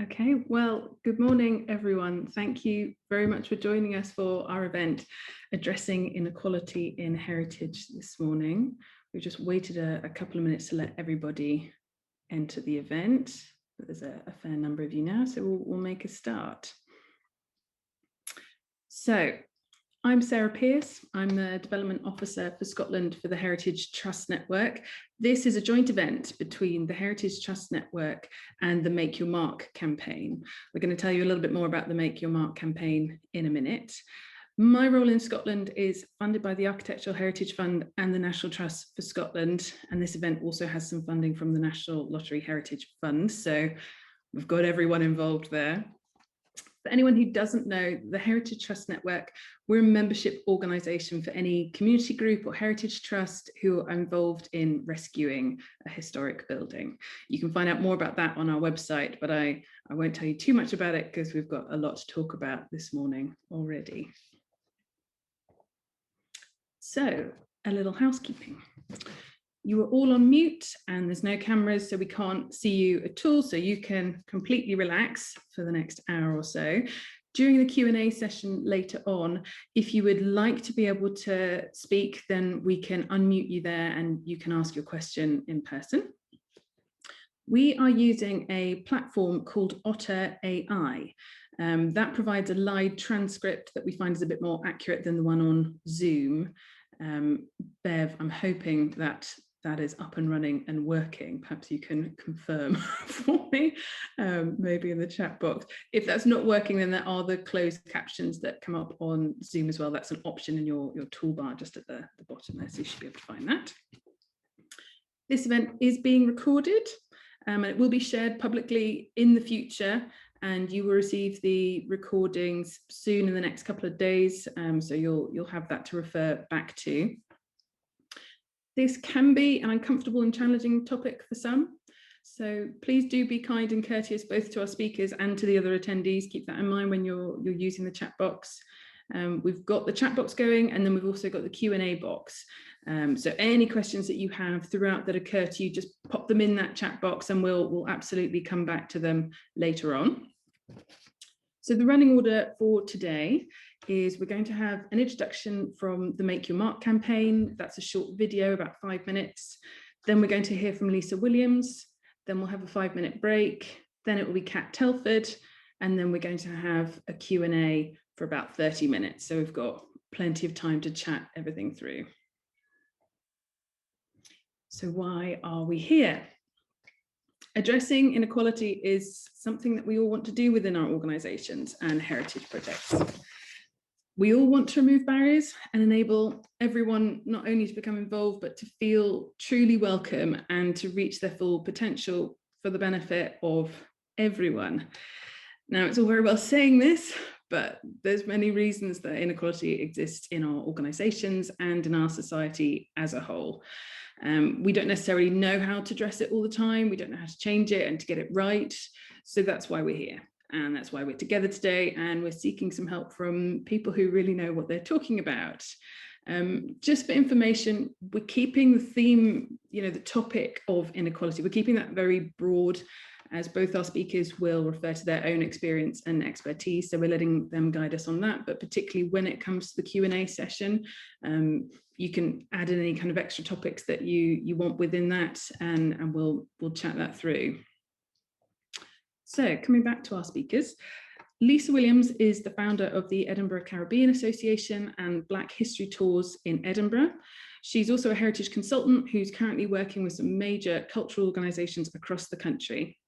Okay, well, good morning, everyone. Thank you very much for joining us for our event, Addressing Inequality in Heritage this morning. We've just waited a couple of minutes to let everybody enter the event. There's a fair number of you now, so we'll make a start. So, I'm Sarah Pearce. I'm the Development Officer for Scotland for the Heritage Trust Network. This is a joint event between the Heritage Trust Network and the Make Your Mark campaign. We're going to tell you a little bit more about the Make Your Mark campaign in a minute. My role in Scotland is funded by the Architectural Heritage Fund and the National Trust for Scotland. And this event also has some funding from the National Lottery Heritage Fund. So we've got everyone involved there. For anyone who doesn't know, the Heritage Trust Network, we're a membership organisation for any community group or heritage trust who are involved in rescuing a historic building. You can find out more about that on our website, but I won't tell you too much about it because we've got a lot to talk about this morning already. So, a little housekeeping. You are all on mute and there's no cameras, so we can't see you at all, so you can completely relax for the next hour or so. During the Q&A session later on, if you would like to be able to speak, then we can unmute you there and you can ask your question in person. We are using a platform called Otter AI. That provides a live transcript that we find is a bit more accurate than the one on Zoom. Bev, I'm hoping that is up and running and working. Perhaps you can confirm for me, maybe in the chat box. If that's not working, then there are the closed captions that come up on Zoom as well. That's an option in your toolbar just at the bottom there, so you should be able to find that. This event is being recorded and it will be shared publicly in the future, and you will receive the recordings soon in the next couple of days, so you'll have that to refer back to. This can be an uncomfortable and challenging topic for some, so please do be kind and courteous both to our speakers and to the other attendees. Keep that in mind when you're using the chat box. We've got the chat box going, and then we've also got the Q&A box. So any questions that you have throughout that occur to you, just pop them in that chat box and we'll absolutely come back to them later on. So the running order for today is we're going to have an introduction from the Make Your Mark campaign. That's a short video, about 5 minutes. Then we're going to hear from Lisa Williams. Then we'll have a 5-minute break. Then it will be Kat Telford. And then we're going to have a Q&A for about 30 minutes. So we've got plenty of time to chat everything through. So why are we here? Addressing inequality is something that we all want to do within our organisations and heritage projects. We all want to remove barriers and enable everyone not only to become involved, but to feel truly welcome and to reach their full potential for the benefit of everyone. Now, it's all very well saying this, but there's many reasons that inequality exists in our organisations and in our society as a whole. We don't necessarily know how to address it all the time. We don't know how to change it and to get it right. So that's why we're here. And that's why we're together today. And we're seeking some help from people who really know what they're talking about. Just for information, we're keeping the theme, the topic of inequality, we're keeping that very broad, as both our speakers will refer to their own experience and expertise. So we're letting them guide us on that. But particularly when it comes to the Q&A session, you can add in any kind of extra topics that you want within that, and we'll chat that through. So coming back to our speakers, Lisa Williams is the founder of the Edinburgh Caribbean Association and Black History Tours in Edinburgh. She's also a heritage consultant who's currently working with some major cultural organisations across the country.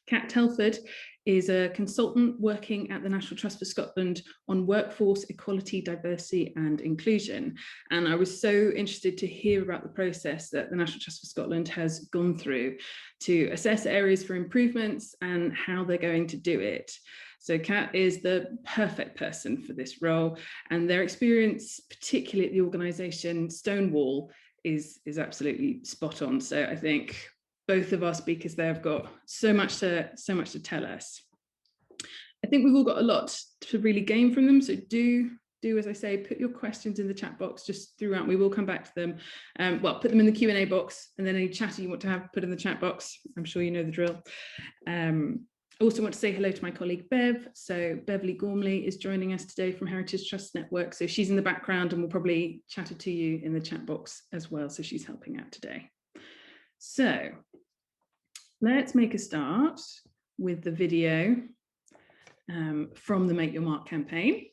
Kat Telford is a consultant working at the National Trust for Scotland on workforce equality, diversity and inclusion. And I was so interested to hear about the process that the National Trust for Scotland has gone through to assess areas for improvements and how they're going to do it. So Kat is the perfect person for this role, and their experience, particularly at the organisation Stonewall, is absolutely spot on. So I think both of our speakers there have got so much to tell us. I think we've all got a lot to really gain from them. So do, as I say, put your questions in the chat box just throughout. We will come back to them. Well, put them in the Q&A box, and then any chatter you want to have, put in the chat box. I'm sure you know the drill. I also want to say hello to my colleague Bev. So Beverly Gormley is joining us today from Heritage Trust Network. So she's in the background and will probably chat to you in the chat box as well. So she's helping out today. So let's make a start with the video from the Make Your Mark campaign.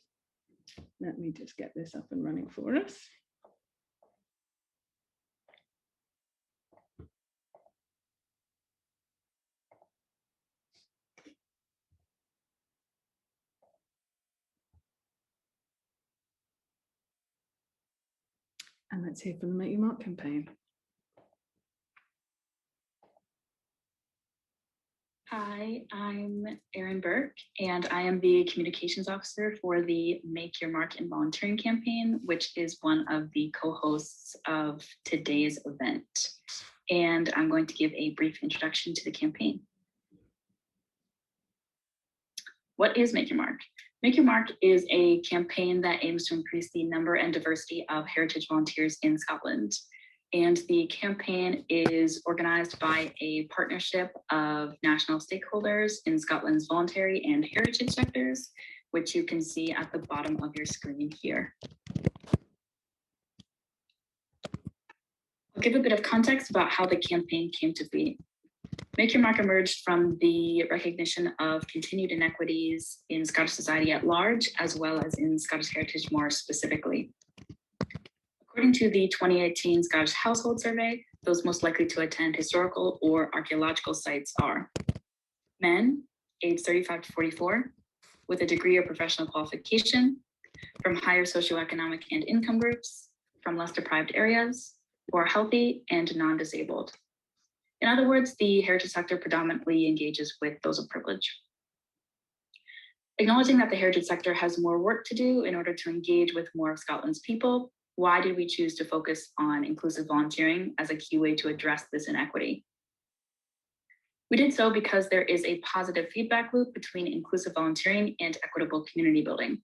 Let me just get this up and running for us. And let's hear from the Make Your Mark campaign. Hi, I'm Erin Burke, and I am the Communications Officer for the Make Your Mark in Volunteering campaign, which is one of the co-hosts of today's event. And I'm going to give a brief introduction to the campaign. What is Make Your Mark? Make Your Mark is a campaign that aims to increase the number and diversity of heritage volunteers in Scotland. And the campaign is organized by a partnership of national stakeholders in Scotland's voluntary and heritage sectors, which you can see at the bottom of your screen here. I'll give a bit of context about how the campaign came to be. Make Your Mark emerged from the recognition of continued inequities in Scottish society at large, as well as in Scottish heritage more specifically. According to the 2018 Scottish Household Survey, those most likely to attend historical or archaeological sites are men, aged 35 to 44, with a degree or professional qualification, from higher socioeconomic and income groups, from less deprived areas, who are healthy and non-disabled. In other words, the heritage sector predominantly engages with those of privilege. Acknowledging that the heritage sector has more work to do in order to engage with more of Scotland's people, why did we choose to focus on inclusive volunteering as a key way to address this inequity? We did so because there is a positive feedback loop between inclusive volunteering and equitable community building.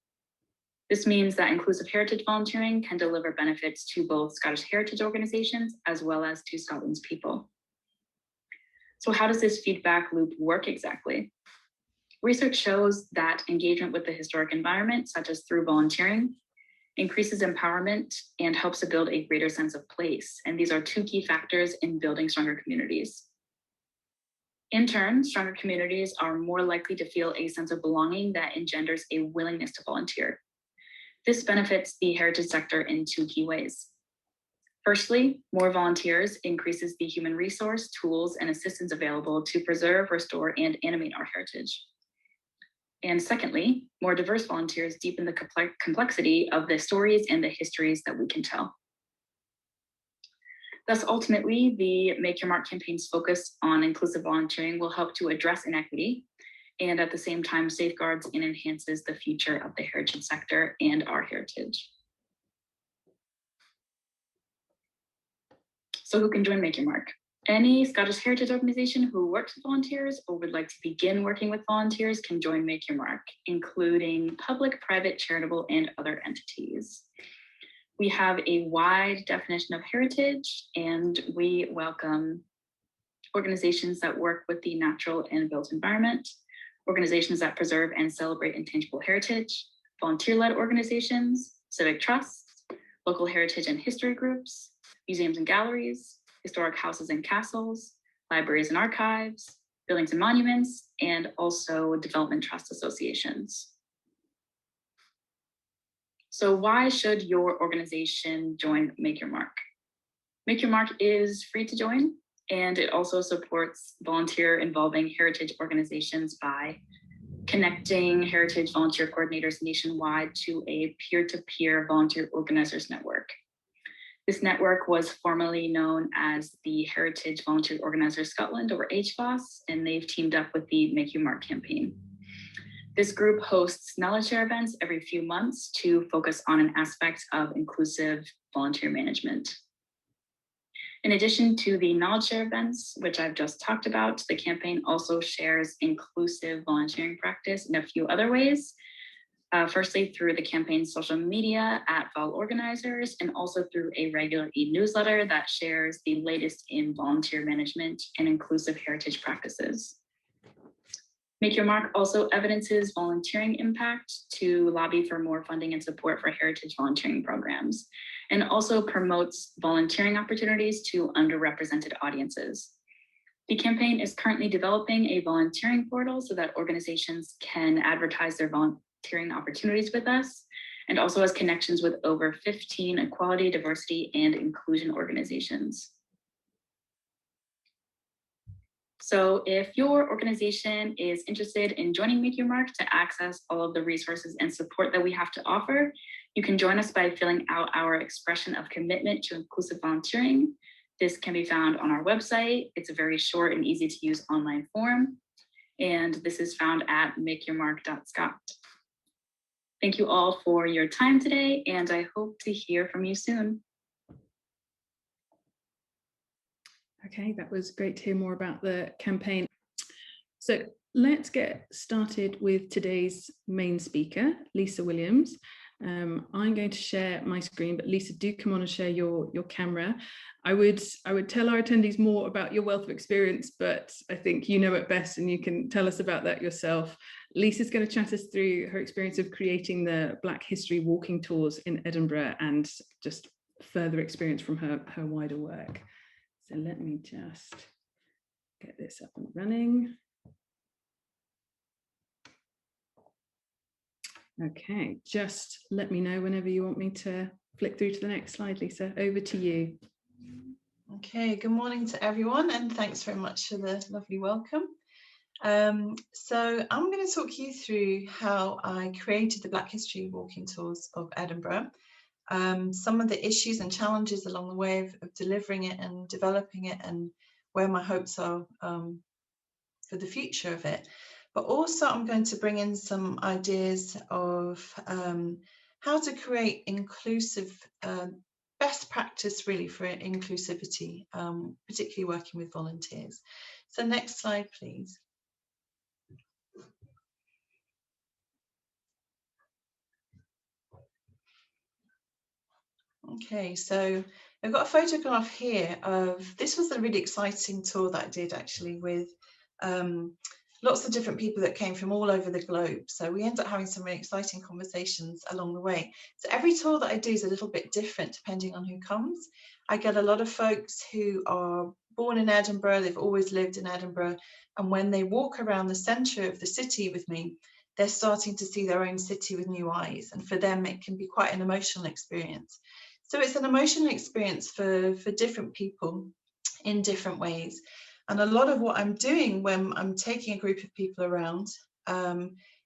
This means that inclusive heritage volunteering can deliver benefits to both Scottish heritage organizations as well as to Scotland's people. So how does this feedback loop work exactly? Research shows that engagement with the historic environment, such as through volunteering, increases empowerment and helps to build a greater sense of place. And these are two key factors in building stronger communities. In turn, stronger communities are more likely to feel a sense of belonging that engenders a willingness to volunteer. This benefits the heritage sector in two key ways. Firstly, more volunteers increases the human resource, tools, and assistance available to preserve, restore, and animate our heritage. And secondly, more diverse volunteers deepen the complexity of the stories and the histories that we can tell. Thus, ultimately, the Make Your Mark campaign's focus on inclusive volunteering will help to address inequity and at the same time safeguards and enhances the future of the heritage sector and our heritage. So who can join Make Your Mark? Any Scottish heritage organization who works with volunteers or would like to begin working with volunteers can join Make Your Mark, including public, private, charitable, and other entities. We have a wide definition of heritage, and we welcome organizations that work with the natural and built environment, organizations that preserve and celebrate intangible heritage, volunteer-led organizations, civic trusts, local heritage and history groups, museums and galleries, historic houses and castles, libraries and archives, buildings and monuments, and also development trust associations. So why should your organization join Make Your Mark? Make Your Mark is free to join, and it also supports volunteer involving heritage organizations by connecting heritage volunteer coordinators nationwide to a peer-to-peer volunteer organizers network. This network was formerly known as the Heritage Volunteer Organisers Scotland, or HVOS, and they've teamed up with the Make Your Mark campaign. This group hosts knowledge share events every few months to focus on an aspect of inclusive volunteer management. In addition to the knowledge share events, which I've just talked about, the campaign also shares inclusive volunteering practice in a few other ways. Firstly, through the campaign's social media at Vol Organizers, and also through a regular e-newsletter that shares the latest in volunteer management and inclusive heritage practices. Make Your Mark also evidences volunteering impact to lobby for more funding and support for heritage volunteering programs, and also promotes volunteering opportunities to underrepresented audiences. The campaign is currently developing a volunteering portal so that organizations can advertise their volunteering opportunities with us, and also has connections with over 15 equality, diversity, and inclusion organizations. So if your organization is interested in joining Make Your Mark to access all of the resources and support that we have to offer, you can join us by filling out our expression of commitment to inclusive volunteering. This can be found on our website. It's a very short and easy to use online form. And this is found at makeyourmark.scot. Thank you all for your time today, and I hope to hear from you soon. Okay, that was great to hear more about the campaign. So let's get started with today's main speaker, Lisa Williams. I'm going to share my screen, but Lisa, do come on and share your camera. I would tell our attendees more about your wealth of experience, but I think you know it best and you can tell us about that yourself. Lisa's going to chat us through her experience of creating the Black History walking tours in Edinburgh and just further experience from her wider work. So let me just get this up and running. Okay, just let me know whenever you want me to flick through to the next slide, Lisa. Over to you. Okay, good morning to everyone, and thanks very much for the lovely welcome. So I'm going to talk you through how I created the Black History walking tours of Edinburgh, some of the issues and challenges along the way of delivering it and developing it, and where my hopes are for the future of it. But also I'm going to bring in some ideas of how to create inclusive, best practice really for inclusivity, particularly working with volunteers. So next slide, please. Okay, so I've got a photograph here of, this was a really exciting tour that I did actually with lots of different people that came from all over the globe. So we end up having some really exciting conversations along the way. So every tour that I do is a little bit different depending on who comes. I get a lot of folks who are born in Edinburgh, they've always lived in Edinburgh, and when they walk around the centre of the city with me, they're starting to see their own city with new eyes, and for them it can be quite an emotional experience. So it's an emotional experience for different people in different ways. And a lot of what I'm doing when I'm taking a group of people around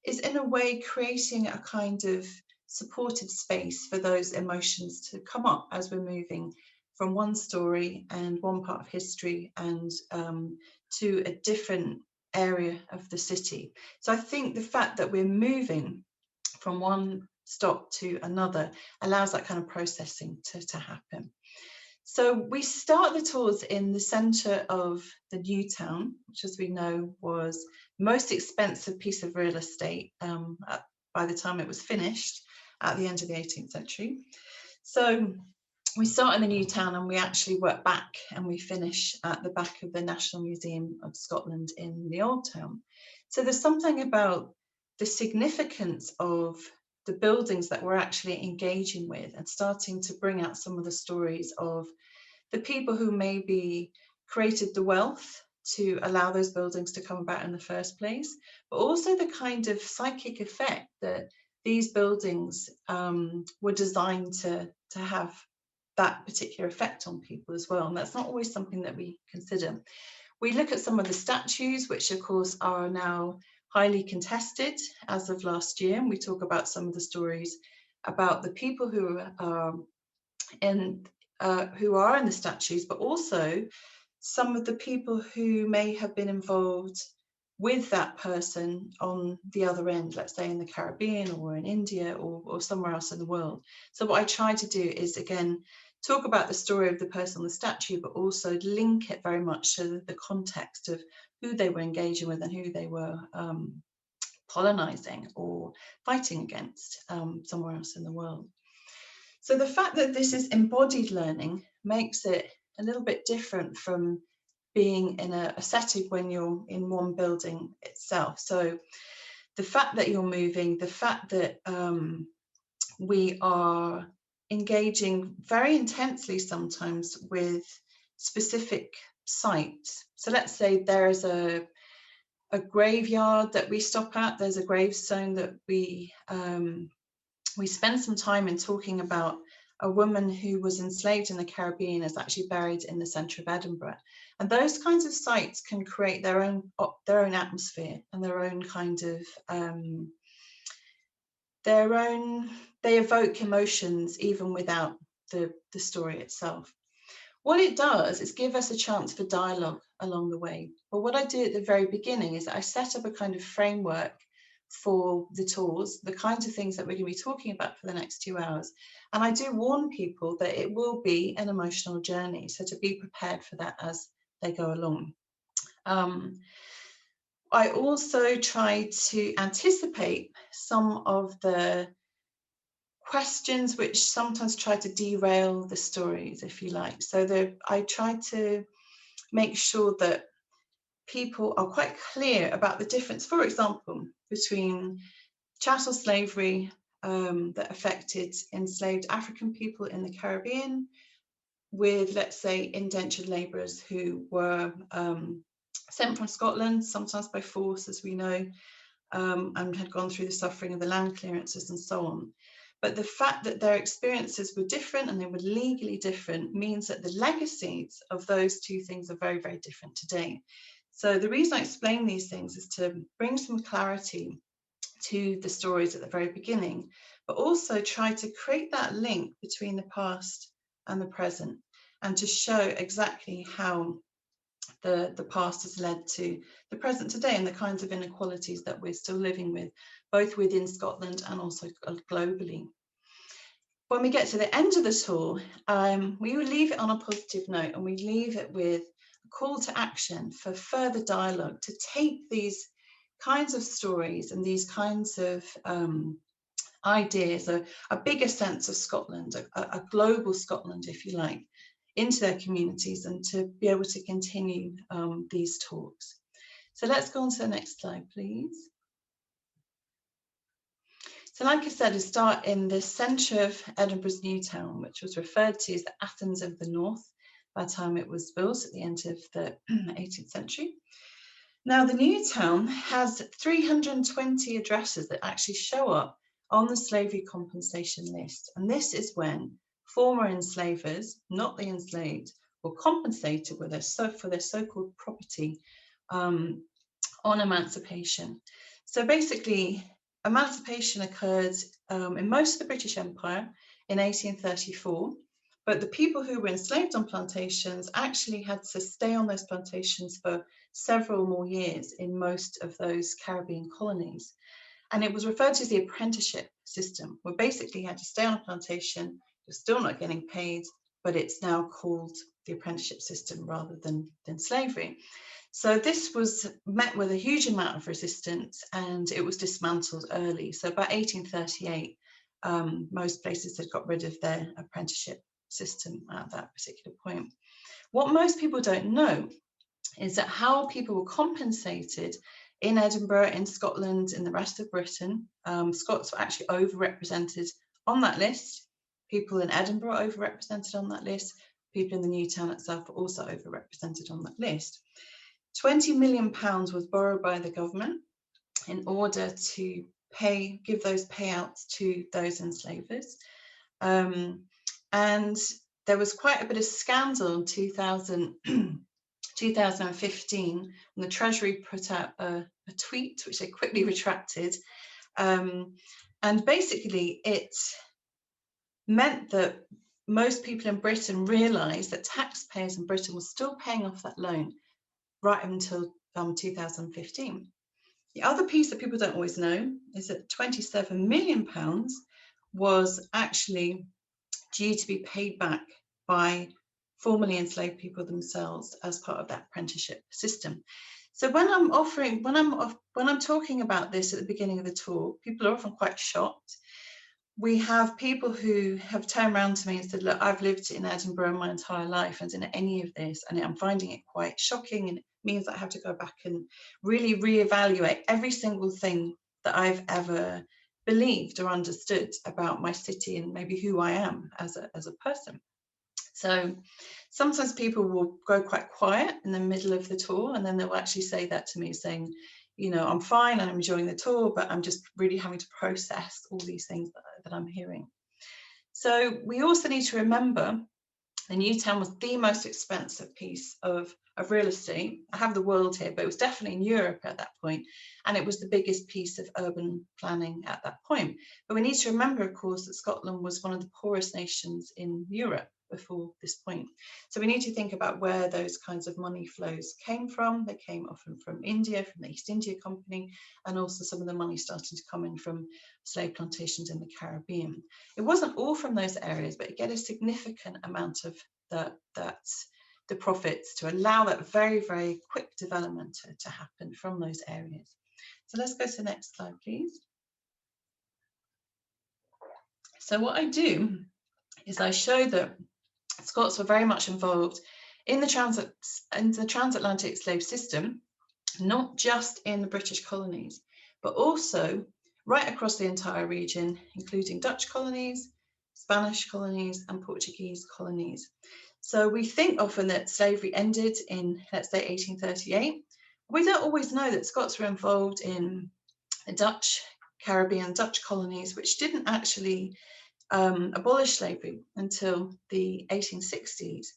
is in a way creating a kind of supportive space for those emotions to come up as we're moving from one story and one part of history and to a different area of the city. So I think the fact that we're moving from one stop to another allows that kind of processing to happen. So we start the tours in the centre of the new town, which as we know was the most expensive piece of real estate by the time it was finished at the end of the 18th century. So we start in the new town and we actually work back and we finish at the back of the National Museum of Scotland in the Old Town. So there's something about the significance of the buildings that we're actually engaging with and starting to bring out some of the stories of the people who maybe created the wealth to allow those buildings to come about in the first place, but also the kind of psychic effect that these buildings were designed to have that particular effect on people as well. And that's not always something that we consider. We look at some of the statues, which of course are now highly contested as of last year. And we talk about some of the stories about the people who are in the statues, but also some of the people who may have been involved with that person on the other end, let's say in the Caribbean or in India or somewhere else in the world. So what I try to do is, again, talk about the story of the person on the statue, but also link it very much to the context of who they were engaging with and who they were colonizing or fighting against somewhere else in the world. So the fact that this is embodied learning makes it a little bit different from being in a setting when you're in one building itself. So the fact that you're moving, the fact that we are engaging very intensely sometimes with specific sites. So let's say there is a graveyard that we stop at, there's a gravestone that we spend some time in talking about a woman who was enslaved in the Caribbean is actually buried in the centre of Edinburgh. And those kinds of sites can create their own atmosphere and their own kind of they evoke emotions even without the story itself. What it does is give us a chance for dialogue along the way. But what I do at the very beginning is I set up a kind of framework for the tours, the kinds of things that we're going to be talking about for the next 2 hours. And I do warn people that it will be an emotional journey, so to be prepared for that as they go along. I also try to anticipate some of the questions which sometimes try to derail the stories, if you like. So I try to make sure that people are quite clear about the difference, for example, between chattel slavery that affected enslaved African people in the Caribbean with, let's say, indentured labourers who were sent from Scotland, sometimes by force, as we know, and had gone through the suffering of the land clearances and so on. But the fact that their experiences were different and they were legally different means that the legacies of those two things are very, very different today. So the reason I explain these things is to bring some clarity to the stories at the very beginning, but also try to create that link between the past and the present, and to show exactly how the past has led to the present today and the kinds of inequalities that we're still living with, both within Scotland and also globally. When we get to the end of the tour, we will leave it on a positive note, and we leave it with a call to action for further dialogue, to take these kinds of stories and these kinds of ideas, a bigger sense of Scotland, a global Scotland, if you like, into their communities, and to be able to continue these talks. So let's go on to the next slide, please. So like I said, I start in the centre of Edinburgh's new town, which was referred to as the Athens of the North by the time it was built at the end of the 18th century. Now, the new town has 320 addresses that actually show up on the slavery compensation list. And this is when former enslavers, not the enslaved, were compensated for their so-called property on emancipation. So basically, emancipation occurred in most of the British Empire in 1834, but the people who were enslaved on plantations actually had to stay on those plantations for several more years in most of those Caribbean colonies. And it was referred to as the apprenticeship system, where basically you had to stay on a plantation, you're still not getting paid, but it's now called the apprenticeship system rather than slavery. So this was met with a huge amount of resistance, and it was dismantled early. So by 1838, most places had got rid of their apprenticeship system at that particular point. What most people don't know is that how people were compensated in Edinburgh, in Scotland, in the rest of Britain. Scots were actually overrepresented on that list. People in Edinburgh overrepresented on that list. People in the new town itself were also overrepresented on that list. £20 million was borrowed by the government in order to give those payouts to those enslavers. And there was quite a bit of scandal in 2015 when the Treasury put out a tweet, which they quickly retracted. And basically it meant that most people in Britain realised that taxpayers in Britain were still paying off that loan right until 2015. The other piece that people don't always know is that £27 million was actually due to be paid back by formerly enslaved people themselves as part of that apprenticeship system. So when I'm talking about this at the beginning of the talk, people are often quite shocked. we have people who have turned around to me and said, look, I've lived in Edinburgh my entire life and in any of this, and I'm finding it quite shocking, and it means I have to go back and really reevaluate every single thing that I've ever believed or understood about my city and maybe who I am as a person. So sometimes people will go quite quiet in the middle of the tour, and then they'll actually say that to me, saying, you know, I'm fine, I'm enjoying the tour, but I'm just really having to process all these things that I'm hearing. So we also need to remember the new town was the most expensive piece of real estate. I have the world here, but it was definitely in Europe at that point, and it was the biggest piece of urban planning at that point. But we need to remember, of course, that Scotland was one of the poorest nations in Europe before this point. So we need to think about where those kinds of money flows came from. They came often from India, from the East India Company, and also some of the money starting to come in from slave plantations in the Caribbean. It wasn't all from those areas, but it get a significant amount of the profits to allow that very, very quick development to happen from those areas. So let's go to the next slide, please. So what I do is I show that Scots were very much involved in the transatlantic slave system, not just in the British colonies, but also right across the entire region, including Dutch colonies, Spanish colonies, and Portuguese colonies. So we think often that slavery ended in, let's say, 1838. We don't always know that Scots were involved in the Dutch, Caribbean, Dutch colonies, which didn't actually abolish slavery until the 1860s.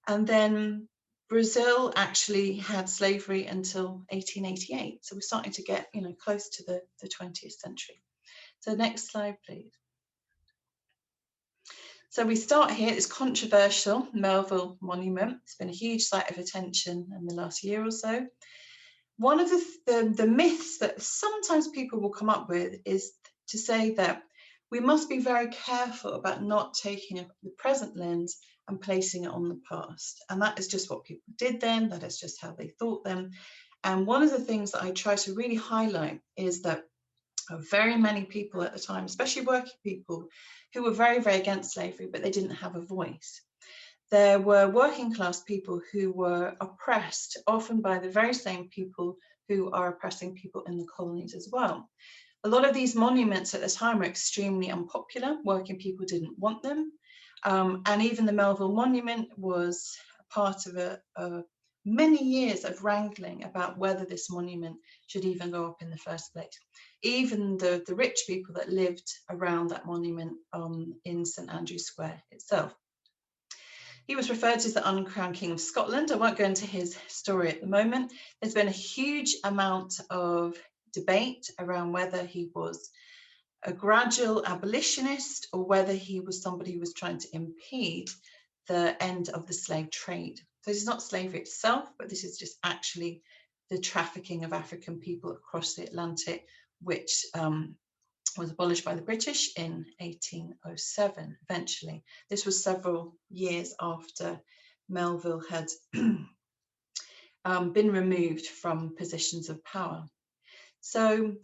And then Brazil actually had slavery until 1888. So we're starting to get, you know, close to the 20th century. So next slide, please. So we start here, it's controversial, Melville Monument. It's been a huge site of attention in the last year or so. One of the myths that sometimes people will come up with is to say that we must be very careful about not taking the present lens and placing it on the past. And that is just what people did then, that is just how they thought then. And one of the things that I try to really highlight is that very many people at the time, especially working people, who were very, very against slavery, but they didn't have a voice. There were working class people who were oppressed, often by the very same people who are oppressing people in the colonies as well. A lot of these monuments at the time were extremely unpopular. Working people didn't want them. And even the Melville Monument was part of many years of wrangling about whether this monument should even go up in the first place. Even the rich people that lived around that monument in St Andrew's Square itself. He was referred to as the uncrowned King of Scotland. I won't go into his story at the moment. There's been a huge amount of debate around whether he was a gradual abolitionist or whether he was somebody who was trying to impede the end of the slave trade. So this is not slavery itself, but this is just actually the trafficking of African people across the Atlantic, which was abolished by the British in 1807, eventually. This was several years after Melville had been removed from positions of power. So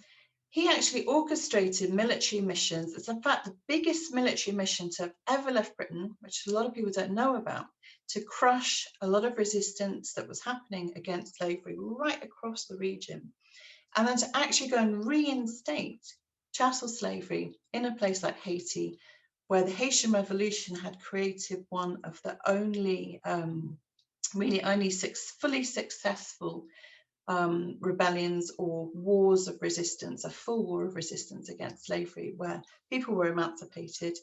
he actually orchestrated military missions. It's in fact the biggest military mission to have ever left Britain, which a lot of people don't know about, to crush a lot of resistance that was happening against slavery right across the region. And then to actually go and reinstate chattel slavery in a place like Haiti, where the Haitian Revolution had created one of the only, really only fully successful rebellions or wars of resistance, a full war of resistance against slavery, where people were emancipated.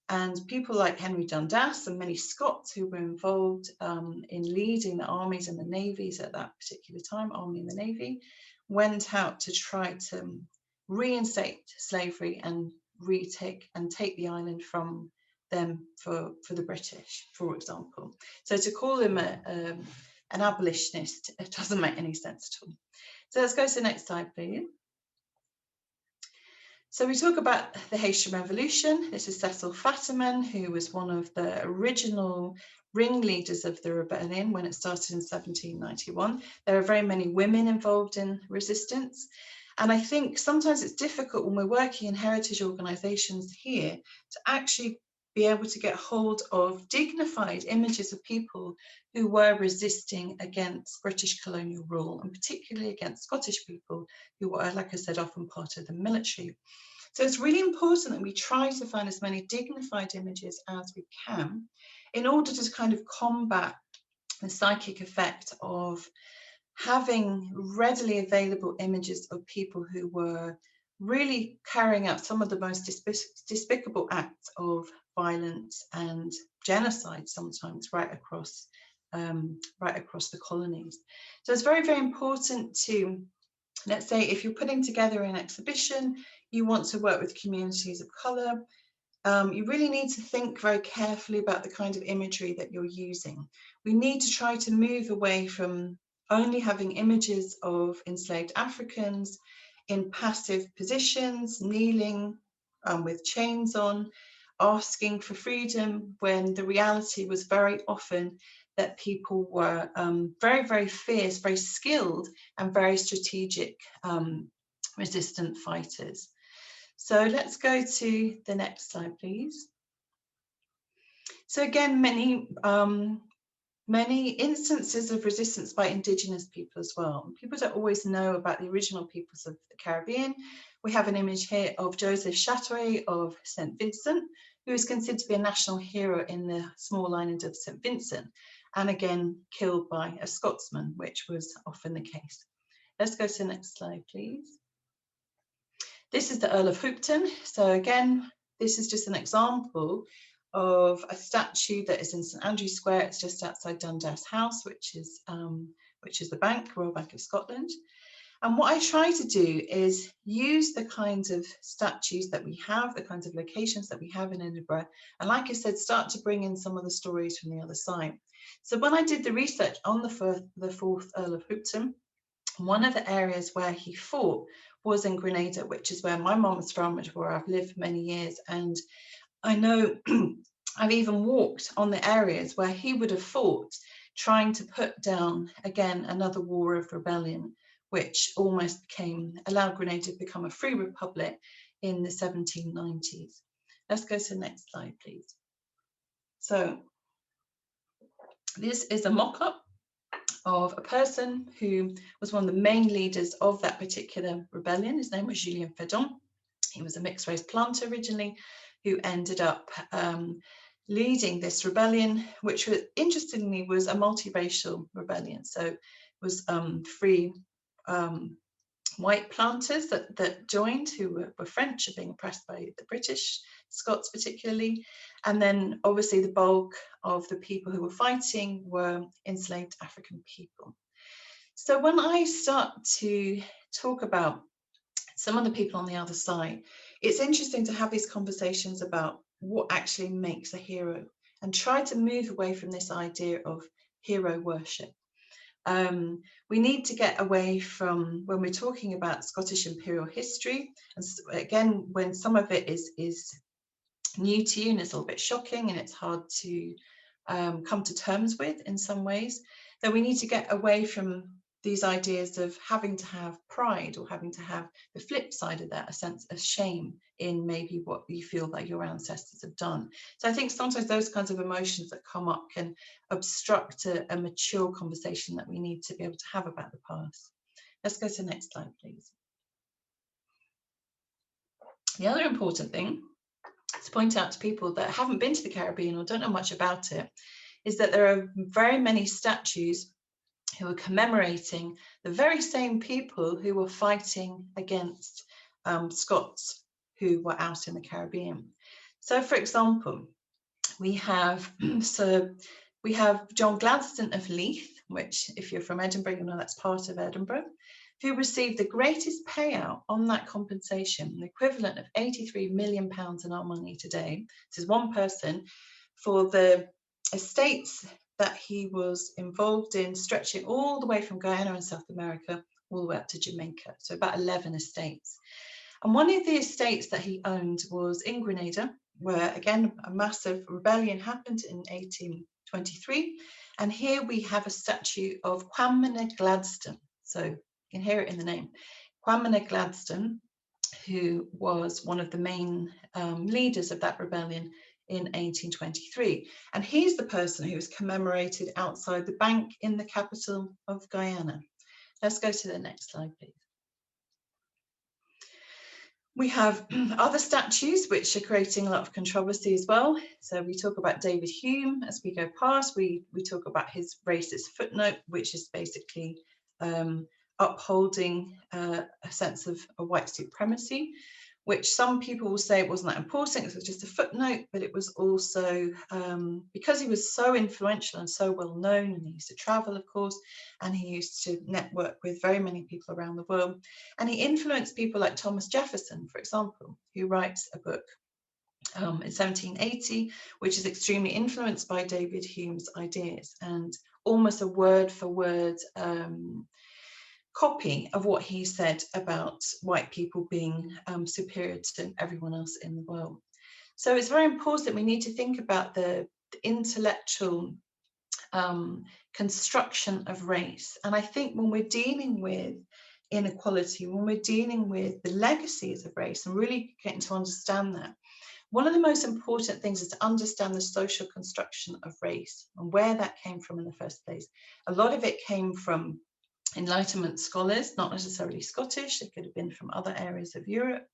And people like Henry Dundas and many Scots who were involved in leading the armies and the navies at that particular time, Army and the Navy, went out to try to reinstate slavery and take the island from them for the British, for example. So to call him an abolitionist, it doesn't make any sense at all. So let's go to the next slide, please. So we talk about the Haitian Revolution. This is Cecil Fataman, who was one of the original ringleaders of the rebellion when it started in 1791. There are very many women involved in resistance. And I think sometimes it's difficult when we're working in heritage organisations here to actually be able to get hold of dignified images of people who were resisting against British colonial rule, and particularly against Scottish people who were, like I said, often part of the military. So it's really important that we try to find as many dignified images as we can in order to kind of combat the psychic effect of having readily available images of people who were really carrying out some of the most despicable acts of violence and genocide, sometimes right across the colonies. So it's very, very important to, let's say, if you're putting together an exhibition, you want to work with communities of colour, you really need to think very carefully about the kind of imagery that you're using. We need to try to move away from only having images of enslaved Africans in passive positions, kneeling with chains on, asking for freedom, when the reality was very often that people were very, very fierce, very skilled and very strategic resistant fighters. So let's go to the next slide, please. So again, many instances of resistance by Indigenous people as well. People don't always know about the original peoples of the Caribbean. We have an image here of Joseph Chatouet of St. Vincent, who is considered to be a national hero in the small island of St. Vincent, and again, killed by a Scotsman, which was often the case. Let's go to the next slide, please. This is the Earl of Hoopton. So again, this is just an example of a statue that is in St Andrew's Square. It's just outside Dundas House, which is the bank, Royal Bank of Scotland. And what I try to do is use the kinds of statues that we have, the kinds of locations that we have in Edinburgh, and like I said, start to bring in some of the stories from the other side. So when I did the research on the fourth Earl of Hoopton, one of the areas where he fought was in Grenada, which is where my mum was from, which is where I've lived many years. And I know I've even walked on the areas where he would have fought, trying to put down, again, another war of rebellion, which almost allowed Grenada to become a free republic in the 1790s. Let's go to the next slide, please. So this is a mock-up of a person who was one of the main leaders of that particular rebellion. His name was Julien Fedon. He was a mixed race planter originally, who ended up leading this rebellion, which interestingly was a multiracial rebellion. So it was free white planters that joined, who were French and being oppressed by the British, Scots particularly. And then obviously the bulk of the people who were fighting were enslaved African people. So when I start to talk about some of the people on the other side, it's interesting to have these conversations about what actually makes a hero and try to move away from this idea of hero worship. We need to get away from, when we're talking about Scottish imperial history, and again, when some of it is new to you and it's a little bit shocking and it's hard to come to terms with in some ways, then we need to get away from these ideas of having to have pride or having to have the flip side of that, a sense of shame in maybe what you feel that your ancestors have done. So I think sometimes those kinds of emotions that come up can obstruct a mature conversation that we need to be able to have about the past. Let's go to the next slide, please. The other important thing to point out to people that haven't been to the Caribbean or don't know much about it is that there are very many statues who are commemorating the very same people who were fighting against Scots who were out in the Caribbean. So, for example, we have John Gladstone of Leith, which, if you're from Edinburgh, you know that's part of Edinburgh, who received the greatest payout on that compensation, the equivalent of £83 million in our money today. This is one person, for the estates that he was involved in, stretching all the way from Guyana and South America all the way up to Jamaica, so about 11 estates. And one of the estates that he owned was in Grenada, where again a massive rebellion happened in 1823, and here we have a statue of Kwame Gladstone. So you can hear it in the name, Kwame Gladstone, who was one of the main leaders of that rebellion in 1823. And he's the person who was commemorated outside the bank in the capital of Guyana. Let's go to the next slide, please. We have other statues which are creating a lot of controversy as well. So we talk about David Hume as we go past. We talk about his racist footnote, which is basically upholding a sense of white supremacy, which some people will say it wasn't that important, it was just a footnote, but it was also because he was so influential and so well known, and he used to travel, of course, and he used to network with very many people around the world. And he influenced people like Thomas Jefferson, for example, who writes a book in 1780, which is extremely influenced by David Hume's ideas, and almost a word for word copy of what he said about white people being superior to everyone else in the world. So it's very important. We need to think about the intellectual construction of race. And I think when we're dealing with inequality, when we're dealing with the legacies of race and really getting to understand that, one of the most important things is to understand the social construction of race and where that came from in the first place. A lot of it came from Enlightenment scholars, not necessarily Scottish, they could have been from other areas of Europe.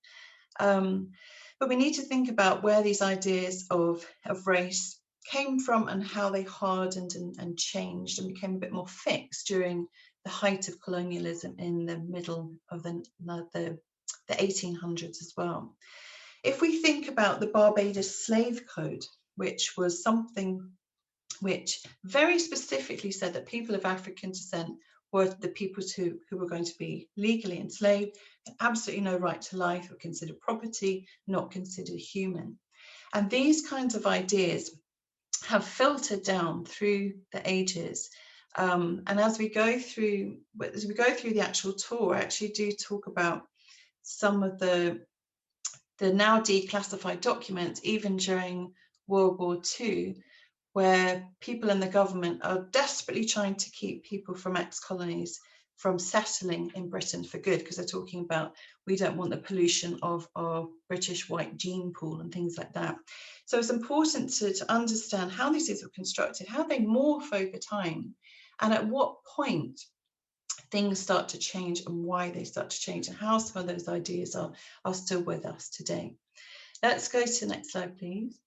But we need to think about where these ideas of race came from and how they hardened and changed and became a bit more fixed during the height of colonialism in the middle of the 1800s as well. If we think about the Barbados Slave Code, which was something which very specifically said that people of African descent were the people who were going to be legally enslaved, had absolutely no right to life, were considered property, not considered human. And these kinds of ideas have filtered down through the ages. And as we go through the actual tour, I actually do talk about some of the now declassified documents, even during World War II, where people in the government are desperately trying to keep people from ex-colonies from settling in Britain for good, because they're talking about, we don't want the pollution of our British white gene pool and things like that. So it's important to understand how these things were constructed, how they morph over time, and at what point things start to change and why they start to change, and how some of those ideas are still with us today. Let's go to the next slide, please.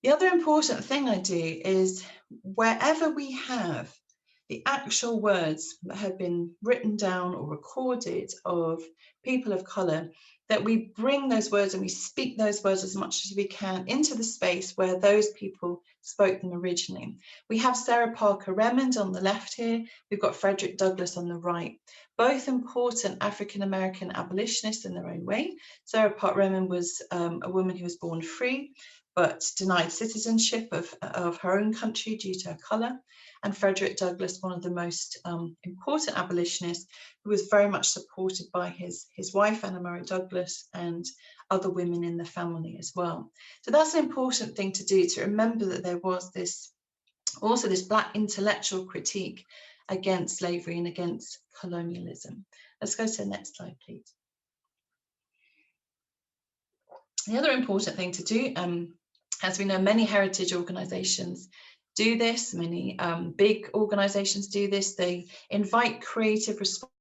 The other important thing I do is wherever we have the actual words that have been written down or recorded of people of colour, that we bring those words and we speak those words as much as we can into the space where those people spoke them originally. We have Sarah Parker Remond on the left here, we've got Frederick Douglass on the right, both important African-American abolitionists in their own way. Sarah Parker Remond was a woman who was born free, but denied citizenship of her own country due to her colour. And Frederick Douglass, one of the most important abolitionists, who was very much supported by his wife, Anna Murray Douglass, and other women in the family as well. So that's an important thing to do, to remember that there was also this Black intellectual critique against slavery and against colonialism. Let's go to the next slide, please. The other important thing to do, as we know, many heritage organisations do this, many big organisations do this. They invite creative responses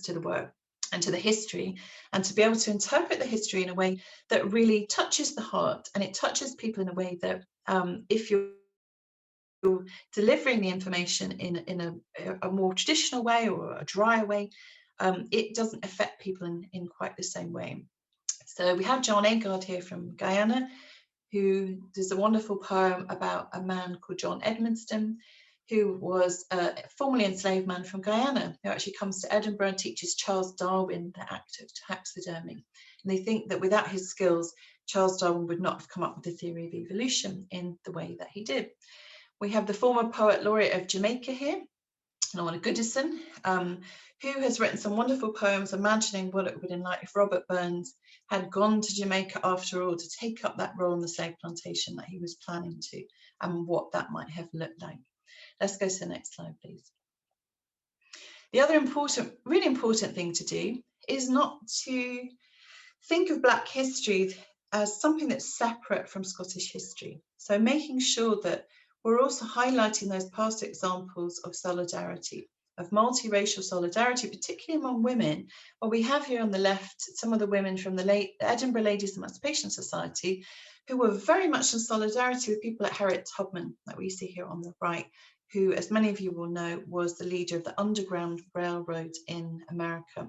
to the work and to the history, and to be able to interpret the history in a way that really touches the heart, and it touches people in a way that if you're delivering the information in a more traditional way or a drier way, it doesn't affect people in quite the same way. So we have John Agard here from Guyana, who does a wonderful poem about a man called John Edmonston, who was a formerly enslaved man from Guyana, who actually comes to Edinburgh and teaches Charles Darwin the act of taxidermy. And they think that without his skills, Charles Darwin would not have come up with the theory of evolution in the way that he did. We have the former poet laureate of Jamaica here, Lorna Goodison, who has written some wonderful poems imagining what it would have been like if Robert Burns had gone to Jamaica after all to take up that role on the slave plantation that he was planning to, and what that might have looked like. Let's go to the next slide, please. The other really important thing to do is not to think of Black history as something that's separate from Scottish history. So making sure that we're also highlighting those past examples of solidarity, of multiracial solidarity, particularly among women. Well, we have here on the left some of the women from the Edinburgh Ladies Emancipation Society who were very much in solidarity with people like Harriet Tubman, that we see here on the right, who, as many of you will know, was the leader of the Underground Railroad in America,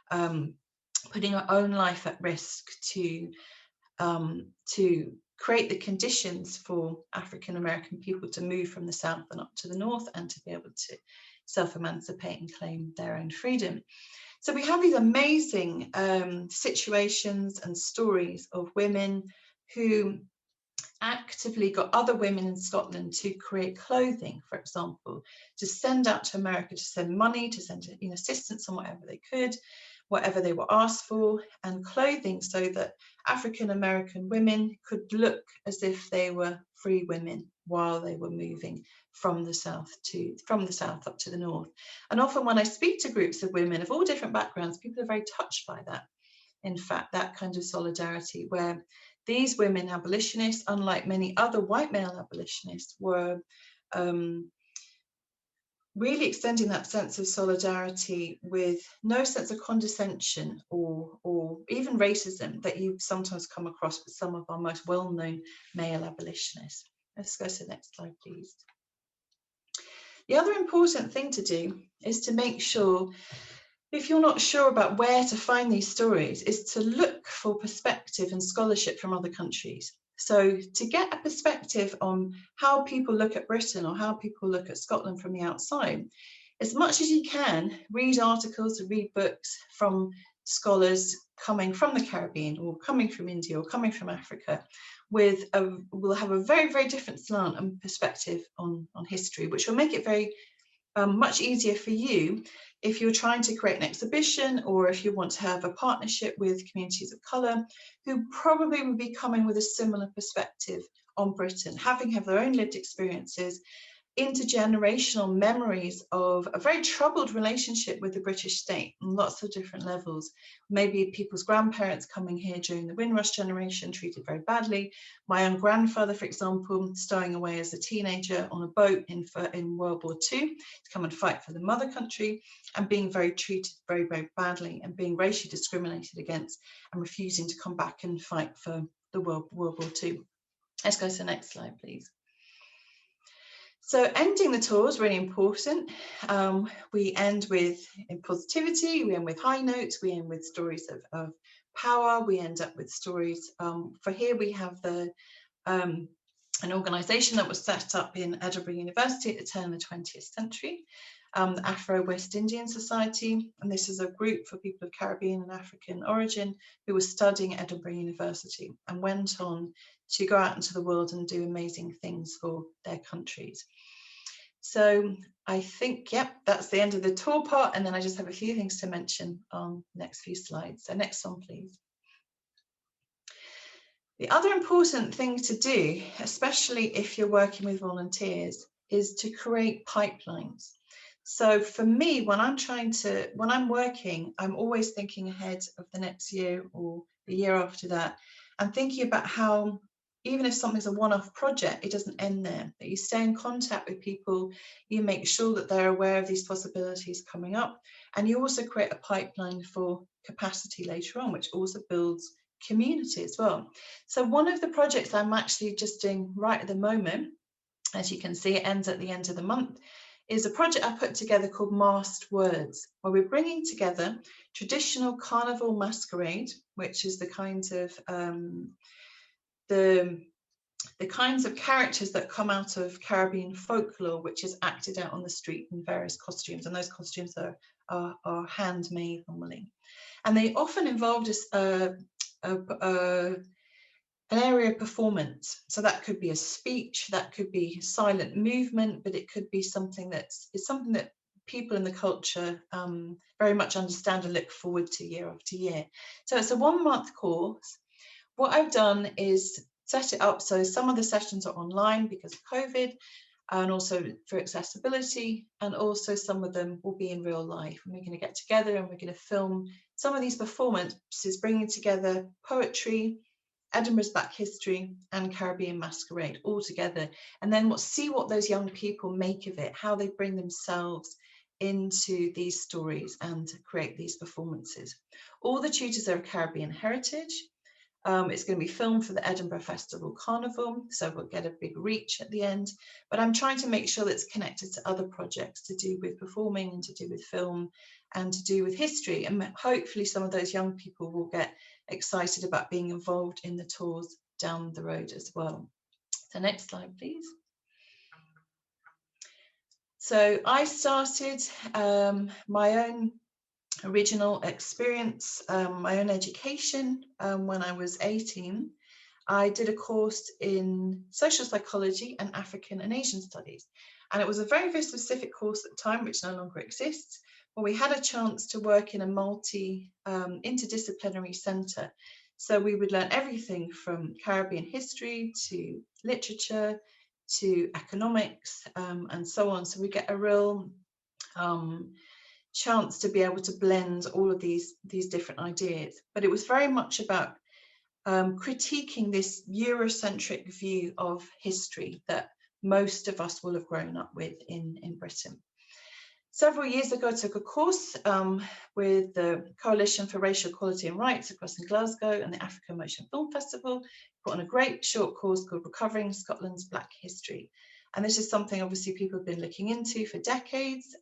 putting her own life at risk to create the conditions for African American people to move from the South and up to the North and to be able to self-emancipate and claim their own freedom. So we have these amazing situations and stories of women who actively got other women in Scotland to create clothing, for example, to send out to America, to send money, to send assistance on whatever they could, whatever they were asked for, and clothing so that African American women could look as if they were free women while they were moving from the south up to the north. And often when I speak to groups of women of all different backgrounds, people are very touched by that. In fact, that kind of solidarity where these women abolitionists, unlike many other white male abolitionists, were really extending that sense of solidarity with no sense of condescension or even racism that you sometimes come across with some of our most well-known male abolitionists. Let's go to the next slide, please. The other important thing to do is to make sure, if you're not sure about where to find these stories, is to look for perspective and scholarship from other countries. So to get a perspective on how people look at Britain or how people look at Scotland from the outside, as much as you can, read articles and read books from scholars coming from the Caribbean or coming from India or coming from Africa, will have a very, very different slant and perspective on history, which will make it very much easier for you if you're trying to create an exhibition or if you want to have a partnership with communities of colour who probably would be coming with a similar perspective on Britain, having their own lived experiences, intergenerational memories of a very troubled relationship with the British state on lots of different levels. Maybe people's grandparents coming here during the Windrush generation treated very badly. My own grandfather, for example, stowing away as a teenager on a boat in World War II to come and fight for the mother country and being treated very, very badly and being racially discriminated against and refusing to come back and fight for the World War II. Let's go to the next slide, please. So ending the tour is really important. We end with positivity, we end with high notes, we end with stories of power, we end up with stories. For here we have an organisation that was set up in Edinburgh University at the turn of the 20th century, the Afro-West Indian Society, and this is a group for people of Caribbean and African origin who were studying at Edinburgh University and went on to go out into the world and do amazing things for their countries. So I think, yep, that's the end of the tour part, and then I just have a few things to mention on the next few slides. So next one, please. The other important thing to do, especially if you're working with volunteers, is to create pipelines. So for me, when I'm working, I'm always thinking ahead of the next year or the year after that, and thinking about how, even if something's a one-off project, it doesn't end there, that you stay in contact with people, you make sure that they're aware of these possibilities coming up, and you also create a pipeline for capacity later on, which also builds community as well. So one of the projects I'm actually just doing right at the moment, as you can see, it ends at the end of the month, is a project I put together called Masked Words, where we're bringing together traditional carnival masquerade, which is the kinds of the kinds of characters that come out of Caribbean folklore, which is acted out on the street in various costumes, and those costumes are handmade normally. And they often involved an area of performance. So that could be a speech, that could be silent movement, but it could be something that people in the culture very much understand and look forward to year after year. So it's a 1-month course. What I've done is set it up so some of the sessions are online because of COVID. and also for accessibility, and also some of them will be in real life, and we're going to get together and we're going to film some of these performances, bringing together poetry, Edinburgh's Black History and Caribbean Masquerade all together, and then see what those young people make of it, how they bring themselves into these stories and create these performances. All the tutors are of Caribbean heritage. It's going to be filmed for the Edinburgh Festival Carnival, so we'll get a big reach at the end. But I'm trying to make sure that it's connected to other projects to do with performing and to do with film and to do with history. And hopefully some of those young people will get excited about being involved in the tours down the road as well. So next slide, please. So I started my own original experience, my own education when I was 18. I did a course in social psychology and African and Asian studies. And it was a very, very specific course at the time, which no longer exists, where we had a chance to work in a interdisciplinary centre. So we would learn everything from Caribbean history to literature to economics and so on. So we get a real chance to be able to blend all of these different ideas. But it was very much about critiquing this Eurocentric view of history that most of us will have grown up with in Britain. Several years ago, I took a course with the Coalition for Racial Equality and Rights across in Glasgow and the African Motion Film Festival, put on a great short course called Recovering Scotland's Black History. And this is something obviously people have been looking into for decades,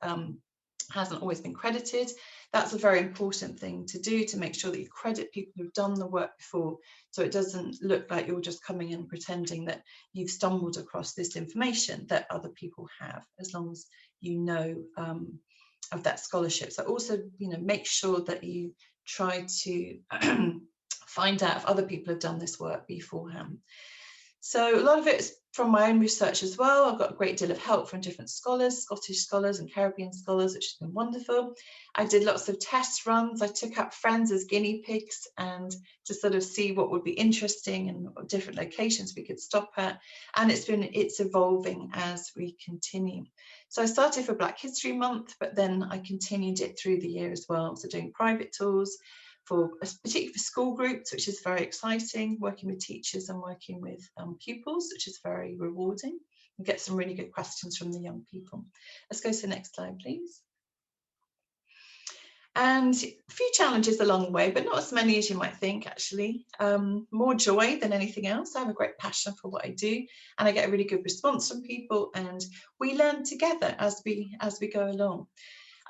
hasn't always been credited. That's a very important thing to do, to make sure that you credit people who've done the work before, so it doesn't look like you're just coming in pretending that you've stumbled across this information that other people have, as long as you know of that scholarship. So also, make sure that you try to find out if other people have done this work beforehand. So a lot of it is from my own research as well. I've got a great deal of help from different scholars, Scottish scholars and Caribbean scholars, which has been wonderful. I did lots of test runs. I took out friends as guinea pigs and to sort of see what would be interesting and different locations we could stop at. And it's evolving as we continue. So I started for Black History Month, but then I continued it through the year as well. So doing private tours, particularly for school groups, which is very exciting, working with teachers and working with pupils, which is very rewarding, and get some really good questions from the young people. Let's go to the next slide, please. And a few challenges along the way, but not as many as you might think, actually. More joy than anything else. I have a great passion for what I do, and I get a really good response from people, and we learn together as we go along.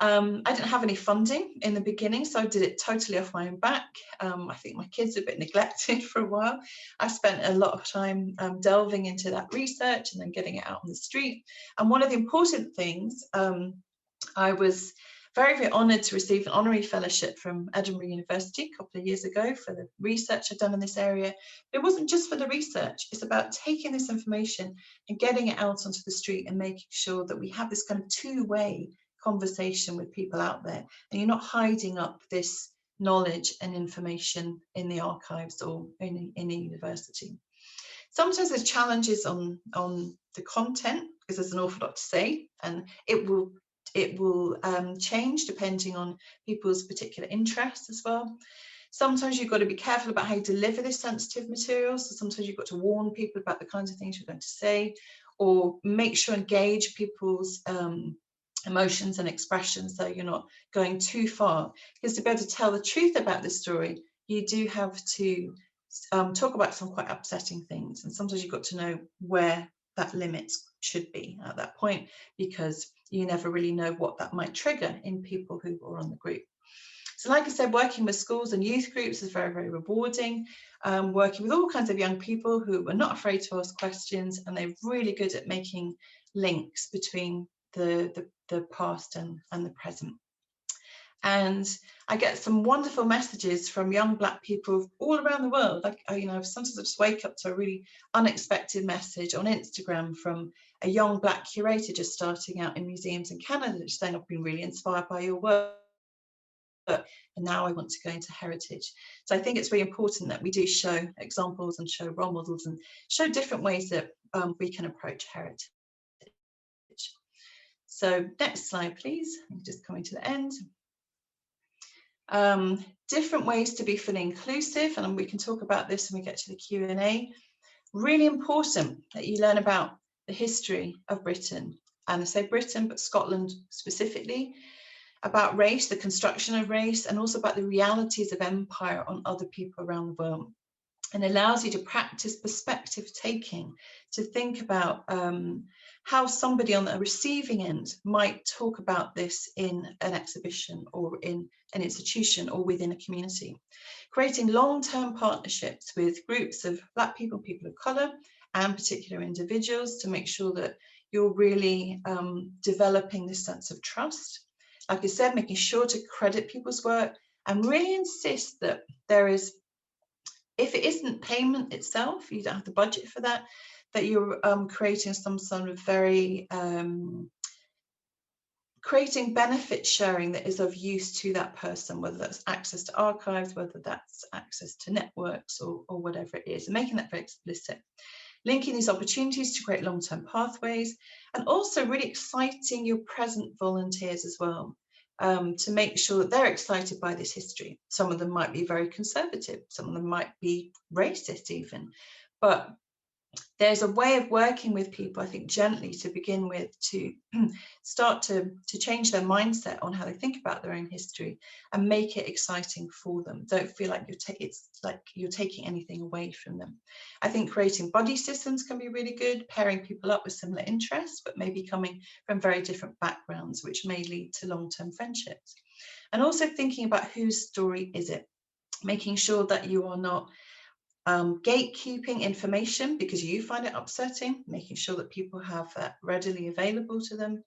I didn't have any funding in the beginning, so I did it totally off my own back. I think my kids were a bit neglected for a while. I spent a lot of time delving into that research and then getting it out on the street. And one of the important things, I was very, very honoured to receive an honorary fellowship from Edinburgh University a couple of years ago for the research I've done in this area. But it wasn't just for the research, it's about taking this information and getting it out onto the street and making sure that we have this kind of two-way conversation with people out there, and you're not hiding up this knowledge and information in the archives or in a university. Sometimes there's challenges on the content, because there's an awful lot to say, and it will change depending on people's particular interests as well. Sometimes you've got to be careful about how you deliver this sensitive material, so sometimes you've got to warn people about the kinds of things you're going to say, or make sure engage people's emotions and expressions, so you're not going too far. Because to be able to tell the truth about this story, you do have to talk about some quite upsetting things, and sometimes you've got to know where that limit should be at that point, because you never really know what that might trigger in people who are on the group. So like I said, working with schools and youth groups is very, very rewarding. Working with all kinds of young people who are not afraid to ask questions, and they're really good at making links between the past and the present. And I get some wonderful messages from young Black people all around the world. Like, sometimes I just wake up to a really unexpected message on Instagram from a young Black curator just starting out in museums in Canada, saying, I've been really inspired by your work, and now I want to go into heritage. So I think it's really important that we do show examples and show role models and show different ways that we can approach heritage. So next slide, please. I'm just coming to the end. Different ways to be fully inclusive, and we can talk about this when we get to the Q&A. Really important that you learn about the history of Britain, and I say Britain, but Scotland specifically, about race, the construction of race, and also about the realities of empire on other people around the world. And allows you to practice perspective taking, to think about how somebody on the receiving end might talk about this in an exhibition or in an institution or within a community. Creating long-term partnerships with groups of Black people, people of colour, and particular individuals to make sure that you're really developing this sense of trust. Like I said, making sure to credit people's work and really insist that there is, if it isn't payment itself, you don't have the budget for that, that you're creating some sort of very, creating benefit sharing that is of use to that person, whether that's access to archives, whether that's access to networks or whatever it is, and making that very explicit. Linking these opportunities to create long-term pathways, and also really exciting your present volunteers as well. To make sure that they're excited by this history. Some of them might be very conservative, some of them might be racist even, but there's a way of working with people, I think, gently to begin with, to start to change their mindset on how they think about their own history and make it exciting for them. Don't feel like it's like you're taking anything away from them. I think creating buddy systems can be really good, pairing people up with similar interests, but maybe coming from very different backgrounds, which may lead to long-term friendships. And also thinking about whose story is it, making sure that you are not gatekeeping information because you find it upsetting, making sure that people have that readily available to them,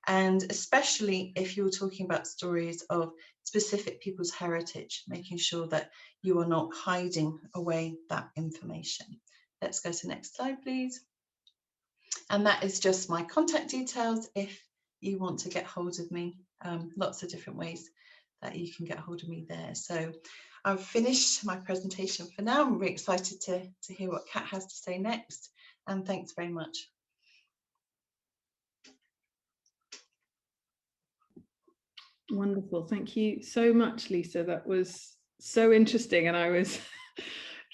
and especially if you're talking about stories of specific people's heritage, making sure that you are not hiding away that information. Let's go to the next slide, please. And that is just my contact details if you want to get hold of me. Lots of different ways that you can get hold of me there. So I've finished my presentation for now. I'm really excited to hear what Kat has to say next, and thanks very much. Wonderful, thank you so much, Lisa. That was so interesting, and I was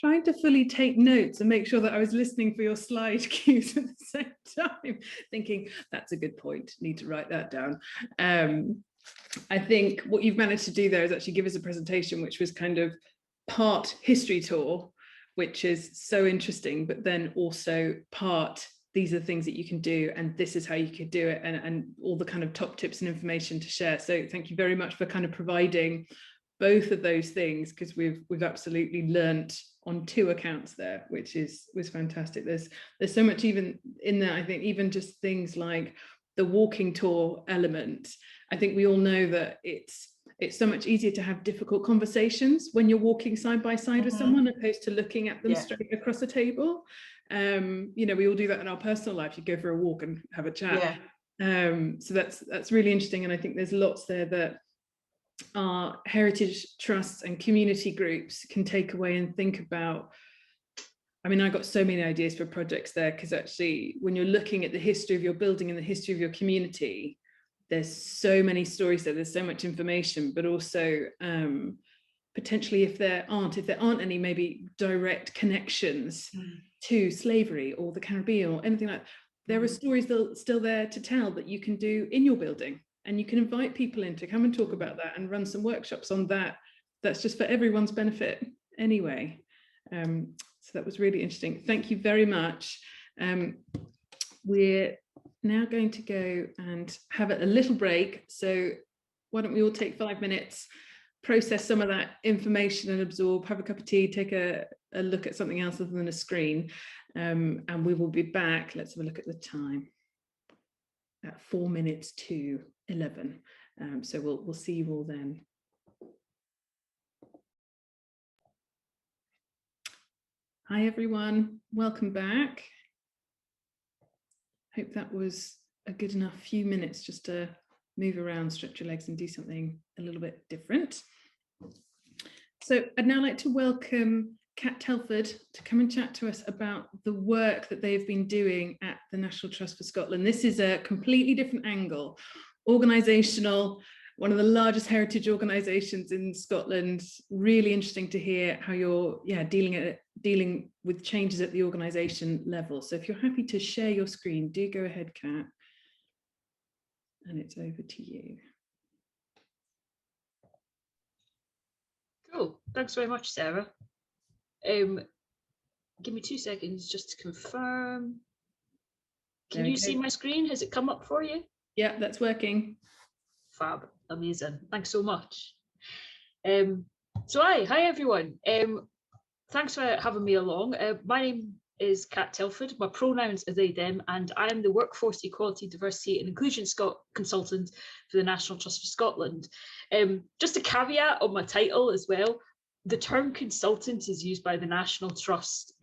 trying to fully take notes and make sure that I was listening for your slide cues at the same time, thinking that's a good point, need to write that down. I think what you've managed to do there is actually give us a presentation which was kind of part history tour, which is so interesting, but then also part, these are the things that you can do and this is how you could do it, and all the kind of top tips and information to share. So thank you very much for kind of providing both of those things, because we've absolutely learnt on two accounts there, which was fantastic. There's so much even in there. I think even just things like the walking tour element. I think we all know that it's so much easier to have difficult conversations when you're walking side by side with someone, opposed to looking at them straight across a table. You know, we all do that in our personal life. You go for a walk and have a chat. So that's really interesting, and I think there's lots there that our heritage trusts and community groups can take away and think about. I mean, I got so many ideas for projects there, because actually when you're looking at the history of your building and the history of your community, there's so many stories there, there's so much information, but also potentially if there aren't any maybe direct connections to slavery or the Caribbean or anything like that, there are stories that are still there to tell that you can do in your building, and you can invite people in to come and talk about that and run some workshops on that. That's just for everyone's benefit anyway. So that was really interesting. Thank you very much. We're now going to go and have a little break. So why don't we all take 5 minutes, process some of that information and absorb, have a cup of tea, take a look at something else other than a screen. And we will be back. Let's have a look at the time. At 4 minutes to 11. So we'll see you all then. Hi everyone, welcome back. Hope that was a good enough few minutes just to move around, stretch your legs and do something a little bit different. So I'd now like to welcome Kat Telford to come and chat to us about the work that they've been doing at the National Trust for Scotland. This is a completely different angle, organisational, one of the largest heritage organisations in Scotland. Really interesting to hear how you're dealing with changes at the organisation level. So if you're happy to share your screen, do go ahead, Kat. And it's over to you. Cool. Thanks very much, Sarah. Give me 2 seconds just to confirm. Can you see my screen? Has it come up for you? Yeah, that's working. Fab. Amazing. Thanks so much. Hi everyone. Thanks for having me along. My name is Kat Telford. My pronouns are they, them, and I am the Workforce Equality, Diversity and Inclusion Consultant for the National Trust for Scotland. Just a caveat on my title as well. The term consultant is used by the National Trust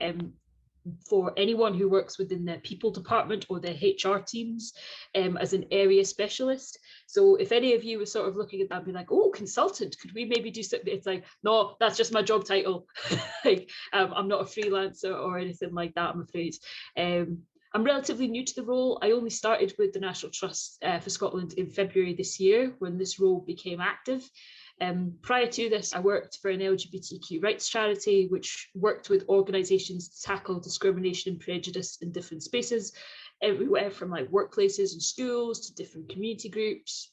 for anyone who works within the people department or the HR teams as an area specialist. So if any of you were sort of looking at that and be like, oh, consultant, could we maybe do something? It's like, no, that's just my job title. Like, I'm not a freelancer or anything like that, I'm afraid. I'm relatively new to the role. I only started with the National Trust for Scotland in February this year when this role became active. Prior to this, I worked for an LGBTQ rights charity, which worked with organisations to tackle discrimination and prejudice in different spaces, everywhere from like workplaces and schools to different community groups.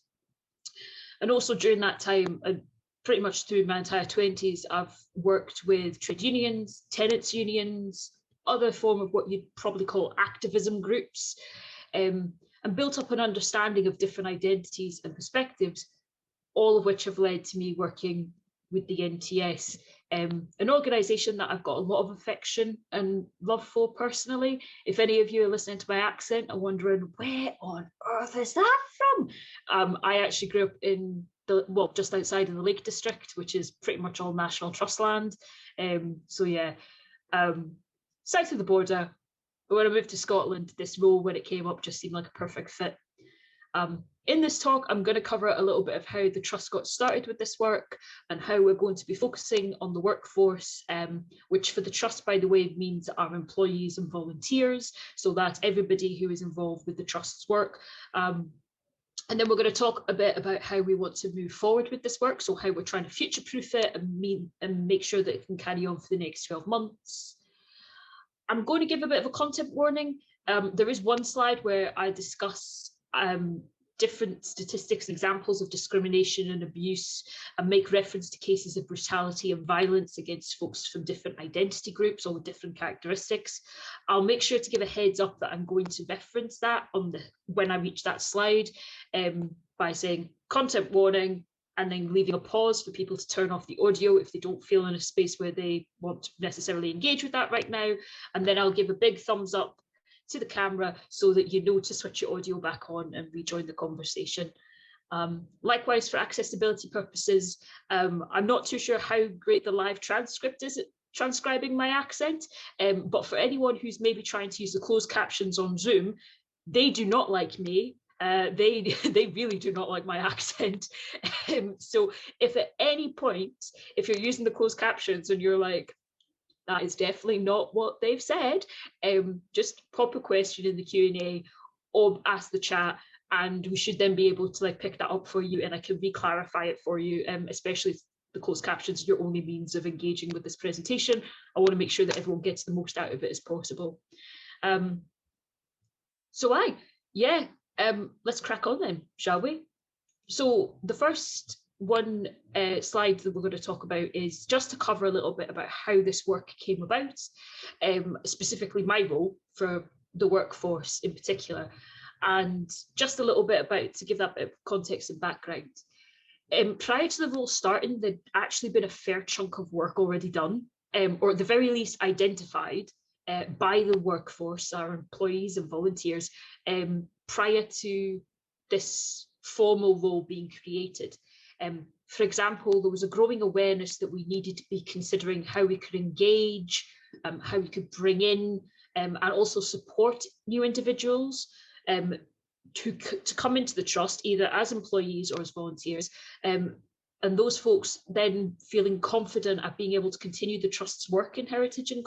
And also during that time, pretty much through my entire 20s, I've worked with trade unions, tenants unions, other form of what you'd probably call activism groups, and built up an understanding of different identities and perspectives, all of which have led to me working with the NTS, an organisation that I've got a lot of affection and love for personally. If any of you are listening to my accent and wondering, where on earth is that from? I actually grew up in just outside of the Lake District, which is pretty much all National Trust land. South of the border. But when I moved to Scotland, this role, when it came up, just seemed like a perfect fit. In this talk, I'm going to cover a little bit of how the Trust got started with this work and how we're going to be focusing on the workforce, which for the Trust, by the way, means our employees and volunteers. So that's everybody who is involved with the Trust's work. And then we're going to talk a bit about how we want to move forward with this work. So how we're trying to future-proof it and make sure that it can carry on for the next 12 months. I'm going to give a bit of a content warning. There is one slide where I discuss different statistics, examples of discrimination and abuse, and make reference to cases of brutality and violence against folks from different identity groups or with different characteristics. I'll make sure to give a heads up that I'm going to reference that when I reach that slide by saying content warning, and then leaving a pause for people to turn off the audio if they don't feel in a space where they want to necessarily engage with that right now. And then I'll give a big thumbs up to the camera so that you know to switch your audio back on and rejoin the conversation. Likewise, for accessibility purposes, I'm not too sure how great the live transcript is at transcribing my accent, but for anyone who's maybe trying to use the closed captions on Zoom, they do not like me. They really do not like my accent. So if at any point, if you're using the closed captions and you're like, that is definitely not what they've said, just pop a question in the Q&A or ask the chat, and we should then be able to like pick that up for you, and I can re-clarify it for you, especially if the closed captions are your only means of engaging with this presentation. I want to make sure that everyone gets the most out of it as possible. Let's crack on then, shall we? So the first one slide that we're going to talk about is just to cover a little bit about how this work came about, specifically my role for the workforce in particular, and just a little bit about, to give that bit of context and background. Prior to the role starting, there'd actually been a fair chunk of work already done, or at the very least identified by the workforce, our employees and volunteers, prior to this formal role being created. For example, there was a growing awareness that we needed to be considering how we could engage, how we could bring in and also support new individuals to come into the Trust, either as employees or as volunteers, and and those folks then feeling confident at being able to continue the Trust's work in heritage and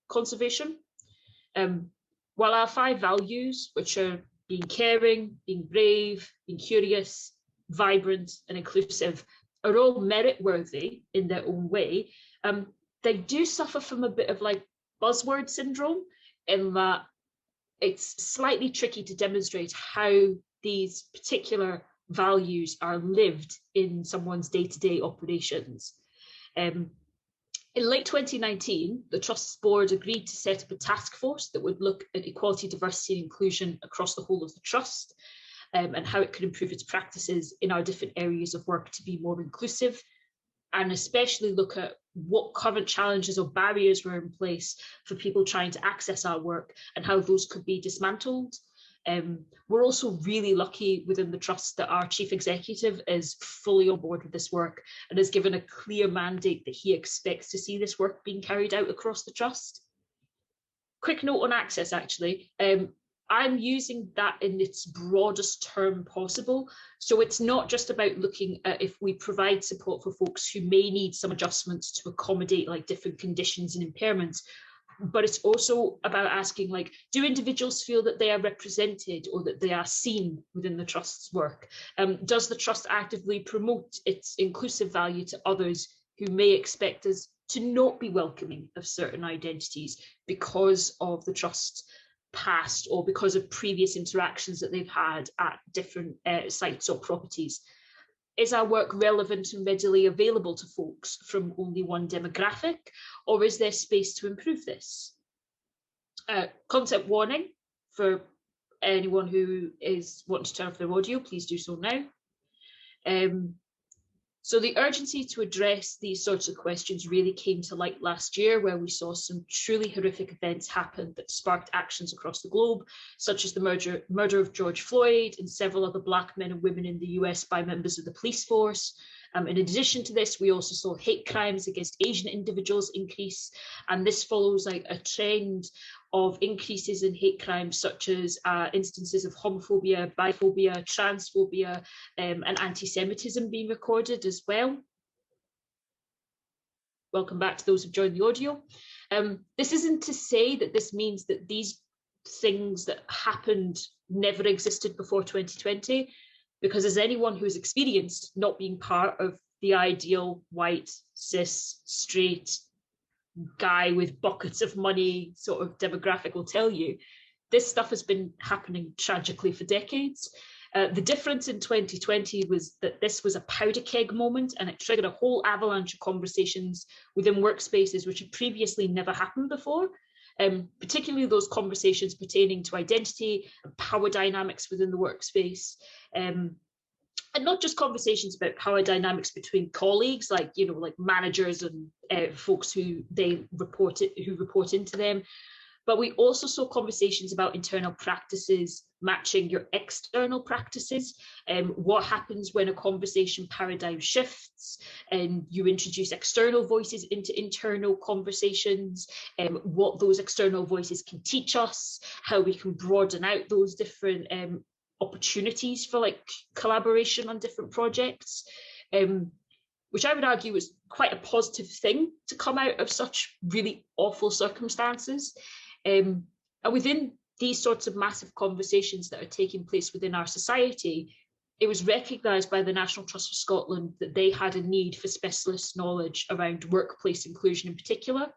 conservation. While our 5 values, which are being caring, being brave, being curious, vibrant and inclusive, are all merit-worthy in their own way, they do suffer from a bit of like buzzword syndrome, in that it's slightly tricky to demonstrate how these particular values are lived in someone's day-to-day operations. In late 2019, the Trust's board agreed to set up a task force that would look at equality, diversity and inclusion across the whole of the Trust, and how it could improve its practices in our different areas of work to be more inclusive, and especially look at what current challenges or barriers were in place for people trying to access our work and how those could be dismantled. We're also really lucky within the Trust that our Chief Executive is fully on board with this work and has given a clear mandate that he expects to see this work being carried out across the Trust. Quick note on access, actually. I'm using that in its broadest term possible. So it's not just about looking at if we provide support for folks who may need some adjustments to accommodate like different conditions and impairments, but it's also about asking, like, do individuals feel that they are represented or that they are seen within the Trust's work? Does the Trust actively promote its inclusive value to others who may expect us to not be welcoming of certain identities because of the Trust's past or because of previous interactions that they've had at different sites or properties? Is our work relevant and readily available to folks from only one demographic, or is there space to improve this? Content warning for anyone who is wanting to turn off their audio, please do so now. So the urgency to address these sorts of questions really came to light last year, where we saw some truly horrific events happen that sparked actions across the globe, such as the murder of George Floyd and several other Black men and women in the US by members of the police force. In addition to this, we also saw hate crimes against Asian individuals increase, and this follows like a trend of increases in hate crimes, such as instances of homophobia, biphobia, transphobia, and anti-Semitism being recorded as well. Welcome back to those who've joined the audio. This isn't to say that this means that these things that happened never existed before 2020, because as anyone who's experienced not being part of the ideal white, cis, straight guy with buckets of money sort of demographic will tell you, this stuff has been happening tragically for decades. The difference in 2020 was that this was a powder keg moment, and it triggered a whole avalanche of conversations within workspaces which had previously never happened before, particularly those conversations pertaining to identity and power dynamics within the workspace. And not just conversations about power dynamics between colleagues, like, you know, like managers and folks who report into them, but we also saw conversations about internal practices matching your external practices, what happens when a conversation paradigm shifts and you introduce external voices into internal conversations, what those external voices can teach us, how we can broaden out those different opportunities for like collaboration on different projects, which I would argue was quite a positive thing to come out of such really awful circumstances. And within these sorts of massive conversations that are taking place within our society, it was recognised by the National Trust for Scotland that they had a need for specialist knowledge around workplace inclusion in particular.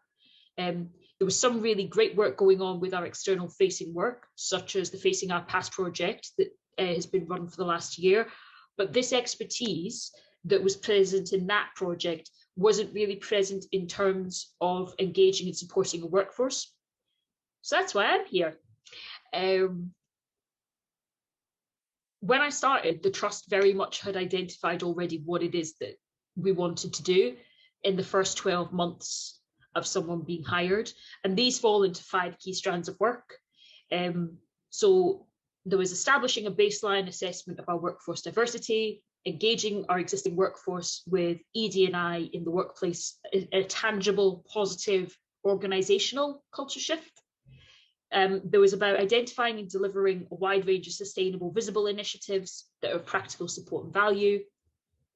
There was some really great work going on with our external facing work, such as the Facing Our Past project that has been run for the last year. But this expertise that was present in that project wasn't really present in terms of engaging and supporting a workforce. So that's why I'm here. When I started, the Trust very much had identified already what it is that we wanted to do in the first 12 months of someone being hired, and these fall into 5 key strands of work. So there was establishing a baseline assessment of our workforce diversity, engaging our existing workforce with ED&I in the workplace, a tangible, positive organisational culture shift. There was about identifying and delivering a wide range of sustainable, visible initiatives that are of practical support and value.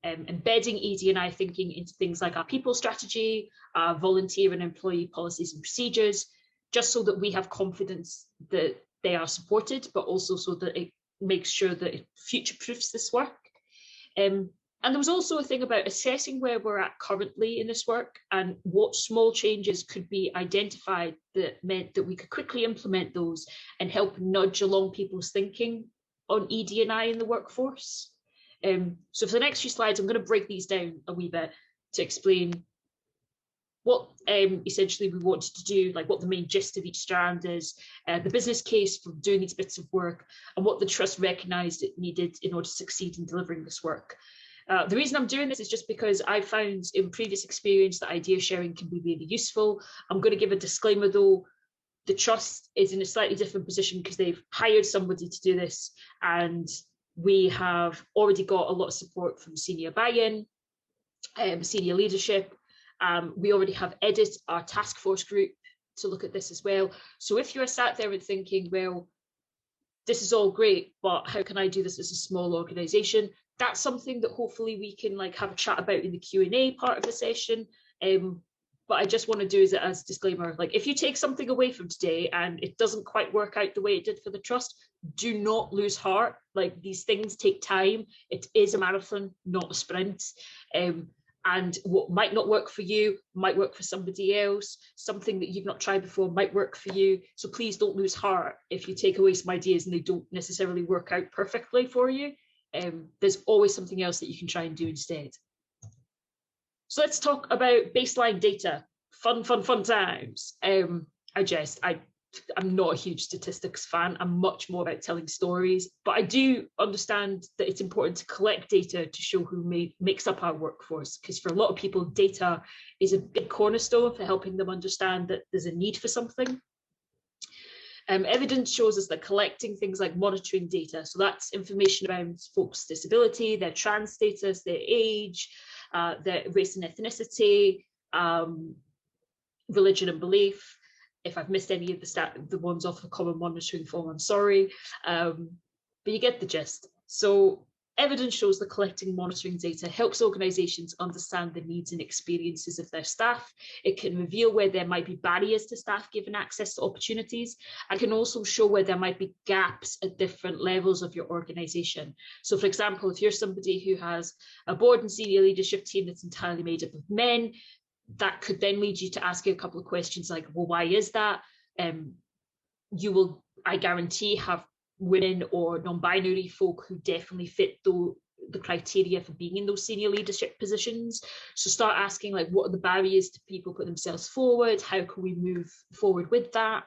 embedding ED&I thinking into things like our people strategy, volunteer and employee policies and procedures, just so that we have confidence that they are supported, but also so that it makes sure that it future-proofs this work. And there was also a thing about assessing where we're at currently in this work and what small changes could be identified that meant that we could quickly implement those and help nudge along people's thinking on ED&I in the workforce. So for the next few slides, I'm going to break these down a wee bit to explain what essentially we wanted to do, like what the main gist of each strand is, the business case for doing these bits of work, and what the trust recognised it needed in order to succeed in delivering this work. The reason I'm doing this is just because I found in previous experience that idea sharing can be really useful. I'm going to give a disclaimer though. The trust is in a slightly different position because they've hired somebody to do this, and we have already got a lot of support from senior buy-in, senior leadership. We already have Edit, our task force group, to look at this as well. So if you're sat there and thinking, well, this is all great, but how can I do this as a small organisation? That's something that hopefully we can like have a chat about in the Q&A part of the session. But I just want to do is as a disclaimer, like if you take something away from today and it doesn't quite work out the way it did for the trust, do not lose heart. Like these things take time. It is a marathon, not a sprint. And what might not work for you might work for somebody else. Something that you've not tried before might work for you. So please don't lose heart if you take away some ideas and they don't necessarily work out perfectly for you. There's always something else that you can try and do instead. So let's talk about baseline data. Fun times. I'm not a huge statistics fan. I'm much more about telling stories, but I do understand that it's important to collect data to show who makes up our workforce, because for a lot of people, data is a big cornerstone for helping them understand that there's a need for something. Evidence shows us that collecting things like monitoring data, so that's information around folks' disability, their trans status, their age, their race and ethnicity, religion and belief. If I've missed any of the ones off the common monitoring form, I'm sorry, but you get the gist. So evidence shows that collecting monitoring data helps organisations understand the needs and experiences of their staff. It can reveal where there might be barriers to staff given access to opportunities, and can also show where there might be gaps at different levels of your organisation. So for example, if you're somebody who has a board and senior leadership team that's entirely made up of men, that could then lead you to ask you a couple of questions like, well, why is that? You will, I guarantee, have women or non-binary folk who definitely fit the criteria for being in those senior leadership positions. So start asking, like, what are the barriers to people put themselves forward? How can we move forward with that?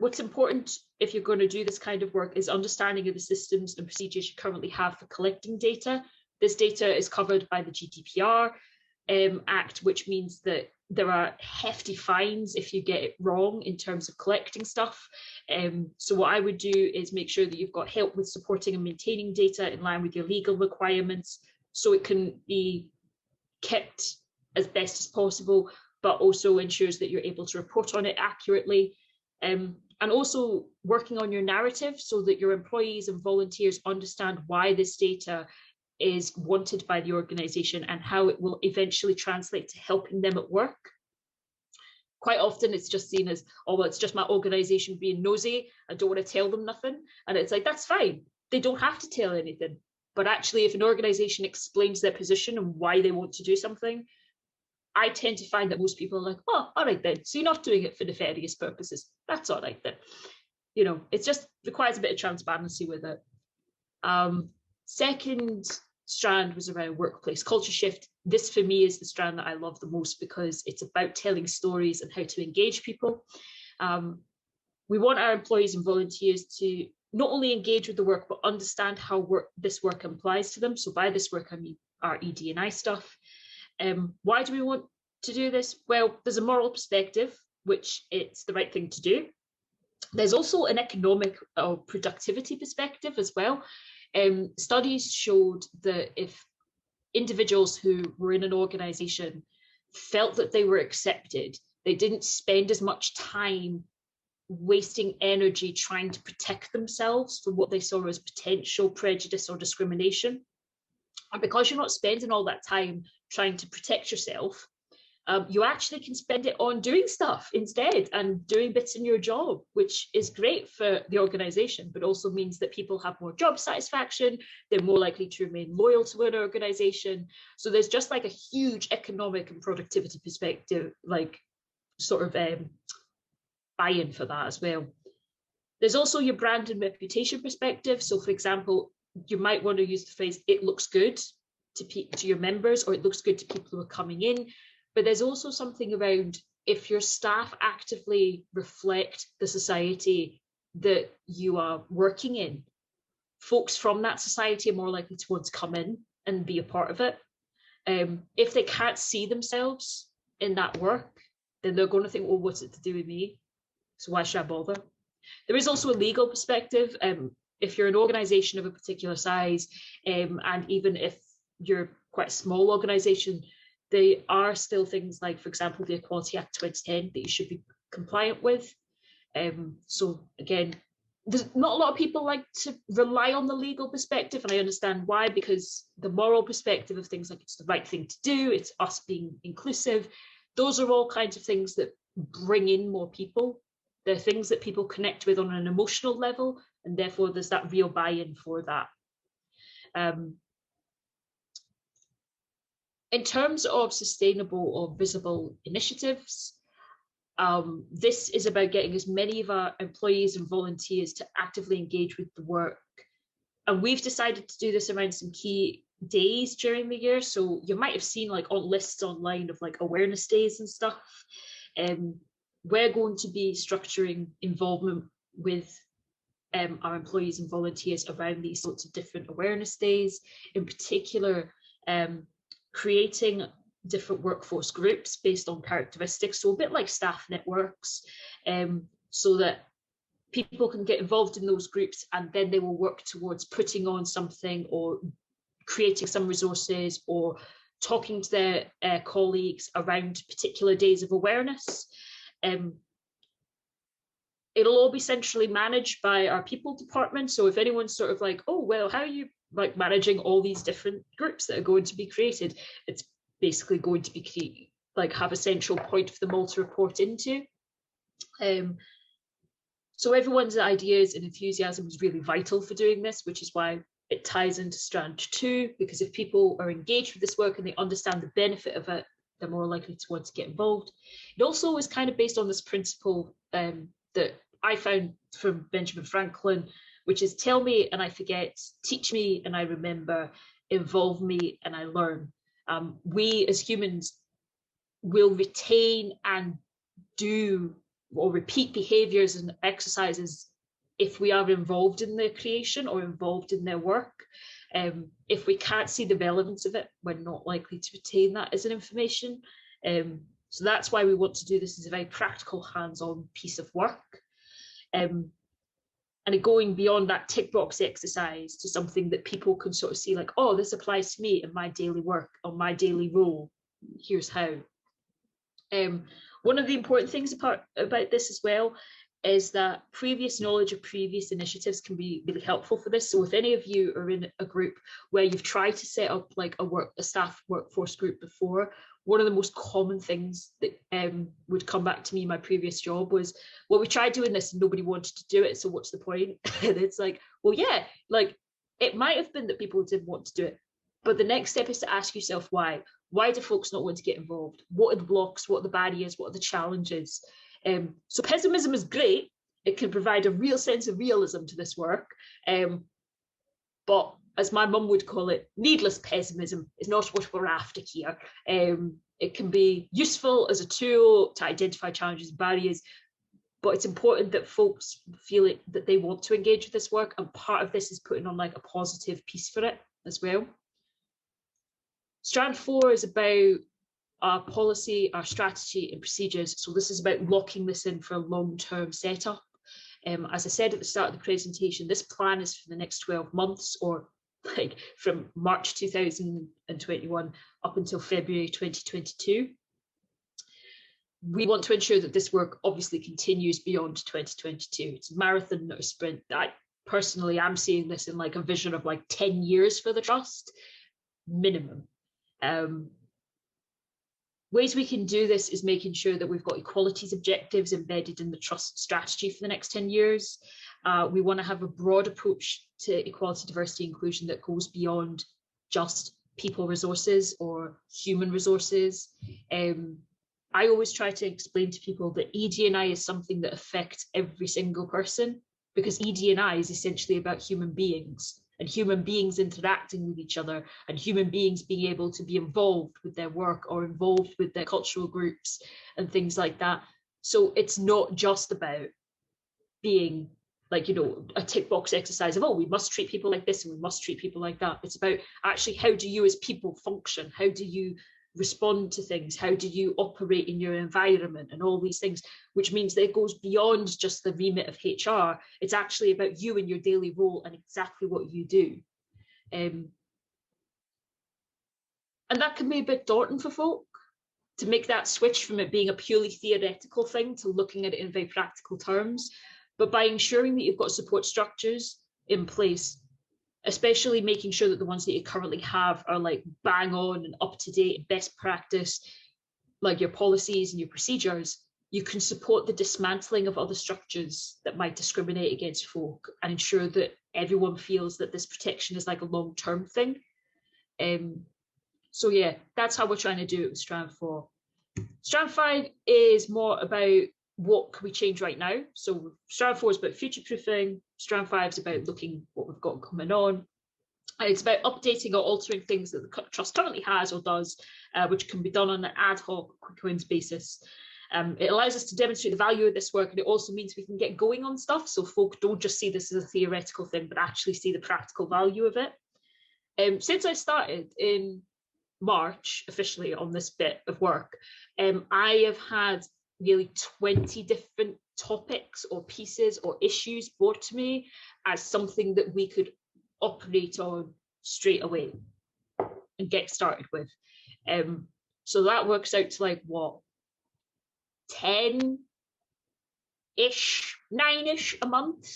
What's important if you're going to do this kind of work is understanding of the systems and procedures you currently have for collecting data. This data is covered by the GDPR Act, which means that there are hefty fines if you get it wrong in terms of collecting stuff. So what I would do is make sure that you've got help with supporting and maintaining data in line with your legal requirements, so it can be kept as best as possible, but also ensures that you're able to report on it accurately. And also working on your narrative so that your employees and volunteers understand why this data is wanted by the organisation and how it will eventually translate to helping them at work. Quite often it's just seen as, oh, well, it's just my organisation being nosy, I don't want to tell them nothing. And it's like, that's fine, they don't have to tell anything. But actually, if an organisation explains their position and why they want to do something, I tend to find that most people are like, oh, all right then, so you're not doing it for nefarious purposes, that's all right then. You know, it just requires a bit of transparency with it. Second strand was around workplace culture shift. This for me is the strand that I love the most because it's about telling stories and how to engage people. We want our employees and volunteers to not only engage with the work, but understand how this work applies to them. So by this work, I mean our ED&I stuff. Why do we want to do this? Well, there's a moral perspective, which it's the right thing to do. There's also an economic or productivity perspective as well. Studies showed that if individuals who were in an organisation felt that they were accepted, they didn't spend as much time wasting energy trying to protect themselves from what they saw as potential prejudice or discrimination. And because you're not spending all that time trying to protect yourself, you actually can spend it on doing stuff instead and doing bits in your job, which is great for the organization, but also means that people have more job satisfaction. They're more likely to remain loyal to an organization. So there's just like a huge economic and productivity perspective, like sort of buy-in for that as well. There's also your brand and reputation perspective. So for example, you might want to use the phrase, it looks good to your members, or it looks good to people who are coming in. But there's also something around, if your staff actively reflect the society that you are working in, folks from that society are more likely to want to come in and be a part of it. If they can't see themselves in that work, then they're going to think, well, what's it to do with me? So why should I bother? There is also a legal perspective. If you're an organization of a particular size, and even if you're quite a small organization, there are still things like, for example, the Equality Act 2010 that you should be compliant with. So again, there's not a lot of people like to rely on the legal perspective, and I understand why, because the moral perspective of things like it's the right thing to do, it's us being inclusive, those are all kinds of things that bring in more people. They're things that people connect with on an emotional level, and therefore there's that real buy-in for that. In terms of sustainable or visible initiatives, this is about getting as many of our employees and volunteers to actively engage with the work. And we've decided to do this around some key days during the year. So you might have seen like on lists online of like awareness days and stuff. We're going to be structuring involvement with our employees and volunteers around these sorts of different awareness days. In particular, creating different workforce groups based on characteristics, so a bit like staff networks, so that people can get involved in those groups, and then they will work towards putting on something or creating some resources or talking to their colleagues around particular days of awareness. It'll all be centrally managed by our people department. So if anyone's sort of like, oh, well, how are you like managing all these different groups that are going to be created? It's basically going to be have a central point for them all to report into. So everyone's ideas and enthusiasm is really vital for doing this, which is why it ties into strand 2, because if people are engaged with this work and they understand the benefit of it, they're more likely to want to get involved. It also is kind of based on this principle that I found from Benjamin Franklin, which is tell me and I forget, teach me and I remember, involve me and I learn. We as humans will retain and do or repeat behaviors and exercises if we are involved in their creation or involved in their work. If we can't see the relevance of it, we're not likely to retain that as an information. So that's why we want to do this as a very practical, hands-on piece of work. And going beyond that tick box exercise to something that people can sort of see like, oh, this applies to me in my daily work, on my daily role, here's how. One of the important things about this as well is that previous knowledge of previous initiatives can be really helpful for this. So if any of you are in a group where you've tried to set up like a staff workforce group before, one of the most common things that would come back to me in my previous job was, well, we tried doing this and nobody wanted to do it, so what's the point? And it's like, well, yeah, like it might have been that people didn't want to do it, but the next step is to ask yourself why. Why do folks not want to get involved? What are the blocks? What are the barriers? What are the challenges? So pessimism is great. It can provide a real sense of realism to this work. But as my mum would call it, needless pessimism is not what we're after here. It can be useful as a tool to identify challenges and barriers, but it's important that folks feel that they want to engage with this work, and part of this is putting on like a positive piece for it as well. Strand 4 is about our policy, our strategy and procedures. So this is about locking this in for a long-term setup. As I said at the start of the presentation, this plan is for the next 12 months, or like from March 2021 up until February 2022. We want to ensure that this work obviously continues beyond 2022. It's a marathon, not a sprint. I personally am seeing this in like a vision of like 10 years for the trust. minimum. Ways we can do this is making sure that we've got equalities objectives embedded in the trust strategy for the next 10 years. We want to have a broad approach to equality, diversity, inclusion that goes beyond just people resources or human resources. I always try to explain to people that ED&I is something that affects every single person, because ED&I is essentially about human beings and human beings interacting with each other and human beings being able to be involved with their work or involved with their cultural groups and things like that. So it's not just about being like, you know, a tick box exercise of, oh, we must treat people like this and we must treat people like that. It's about actually, how do you as people function? How do you respond to things? How do you operate in your environment and all these things, which means that it goes beyond just the remit of HR. It's actually about you and your daily role and exactly what you do. And that can be a bit daunting for folk, to make that switch from it being a purely theoretical thing to looking at it in very practical terms. But by ensuring that you've got support structures in place, especially making sure that the ones that you currently have are like bang on and up to date, best practice, like your policies and your procedures, you can support the dismantling of other structures that might discriminate against folk and ensure that everyone feels that this protection is like a long-term thing. So yeah, that's how we're trying to do it with Strand 4. Strand 5 is more about what can we change right now. So Strand 4 is about future-proofing. Strand 5 is about looking what we've got coming on. And it's about updating or altering things that the trust currently has or does, which can be done on an ad hoc, quick wins basis. It allows us to demonstrate the value of this work, and it also means we can get going on stuff, so folk don't just see this as a theoretical thing, but actually see the practical value of it. Since I started in March officially on this bit of work, I have had nearly 20 different topics or pieces or issues brought to me as something that we could operate on straight away and get started with. So that works out to like what, 10-ish, 9-ish a month.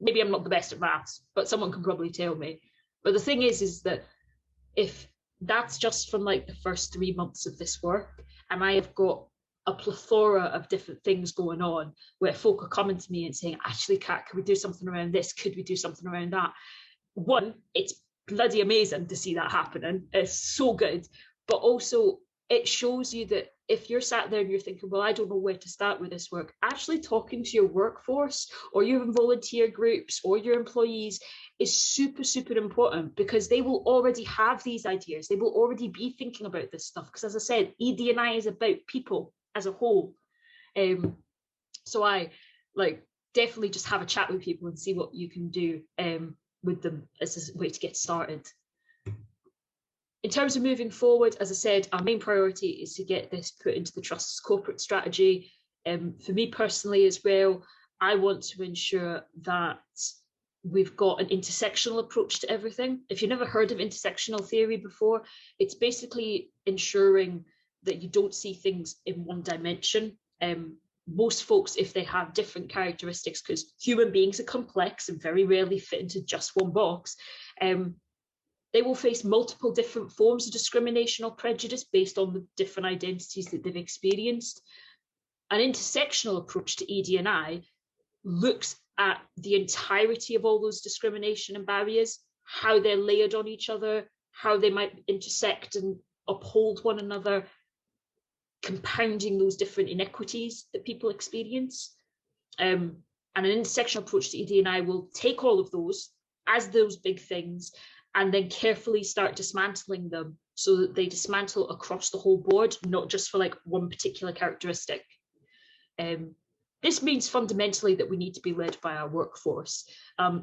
Maybe I'm not the best at maths, but someone can probably tell me. But the thing is that if that's just from like the first 3 months of this work, and I have got a plethora of different things going on where folk are coming to me and saying, actually, Kat, can we do something around this? Could we do something around that? One, it's bloody amazing to see that happening. It's so good. But also it shows you that if you're sat there and you're thinking, well, I don't know where to start with this work, actually talking to your workforce or your volunteer groups or your employees is super, super important, because they will already have these ideas. They will already be thinking about this stuff. Because as I said, ED&I is about people as a whole. So I like definitely just have a chat with people and see what you can do with them as a way to get started. In terms of moving forward, as I said, our main priority is to get this put into the Trust's corporate strategy. For me personally as well, I want to ensure that we've got an intersectional approach to everything. If you've never heard of intersectional theory before, it's basically ensuring that you don't see things in one dimension. Most folks, if they have different characteristics, because human beings are complex and very rarely fit into just one box, they will face multiple different forms of discrimination or prejudice based on the different identities that they've experienced. An intersectional approach to ED&I looks at the entirety of all those discrimination and barriers, how they're layered on each other, how they might intersect and uphold one another, compounding those different inequities that people experience. And an intersectional approach to ED&I will take all of those as those big things and then carefully start dismantling them so that they dismantle across the whole board, not just for like one particular characteristic. This means fundamentally that we need to be led by our workforce.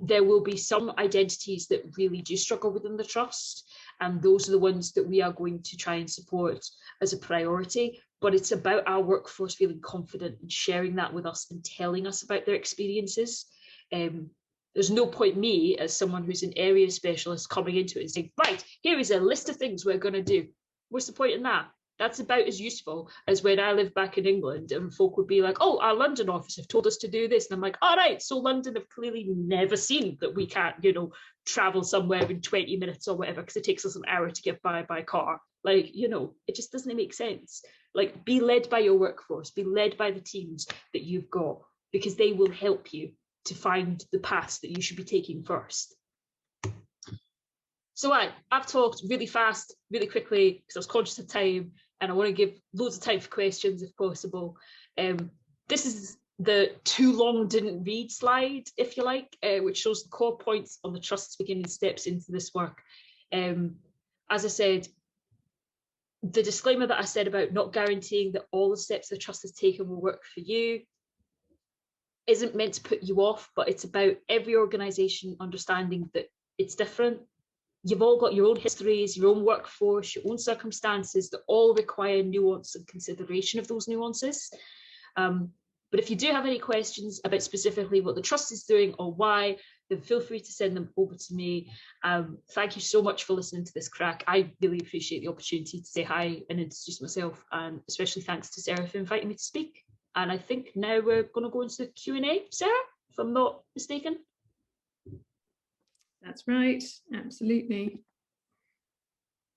There will be some identities that really do struggle within the Trust, and those are the ones that we are going to try and support as a priority. But it's about our workforce feeling confident and sharing that with us and telling us about their experiences. There's no point me, as someone who's an area specialist, coming into it and saying, right, here is a list of things we're going to do. What's the point in that? That's about as useful as when I lived back in England and folk would be like, oh, our London office have told us to do this. And I'm like, all right, so London have clearly never seen that we can't, you know, travel somewhere in 20 minutes or whatever, because it takes us an hour to get by car. Like, you know, it just doesn't make sense. Like, be led by your workforce, be led by the teams that you've got, because they will help you to find the paths that you should be taking first. So I've talked really fast, really quickly, because I was conscious of time, and I want to give loads of time for questions if possible. This is the too long didn't read slide, if you like, which shows the core points on the Trust's beginning steps into this work. As I said, the disclaimer that I said about not guaranteeing that all the steps the Trust has taken will work for you isn't meant to put you off, but it's about every organisation understanding that it's different. You've all got your own histories, your own workforce, your own circumstances that all require nuance and consideration of those nuances. But if you do have any questions about specifically what the Trust is doing or why, then feel free to send them over to me. Thank you so much for listening to this crack. I really appreciate the opportunity to say hi and introduce myself, and especially thanks to Sarah for inviting me to speak. And I think now we're going to go into the Q&A, Sarah, if I'm not mistaken. That's right, absolutely.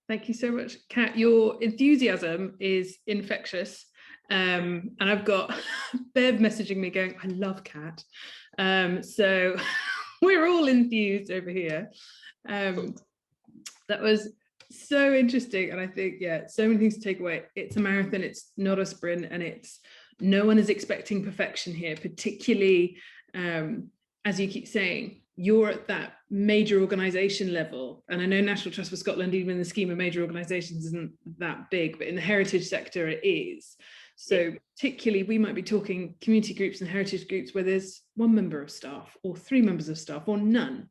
Thank you so much, Kat. Your enthusiasm is infectious. And I've got Bev messaging me going, I love Kat. So we're all enthused over here. That was so interesting. And I think, yeah, so many things to take away. It's a marathon, it's not a sprint, and it's no one is expecting perfection here, particularly as you keep saying, you're at that major organisation level. And I know National Trust for Scotland, even in the scheme of major organisations, isn't that big, but in the heritage sector it is. So particularly we might be talking community groups and heritage groups where there's 1 member of staff or 3 members of staff or none.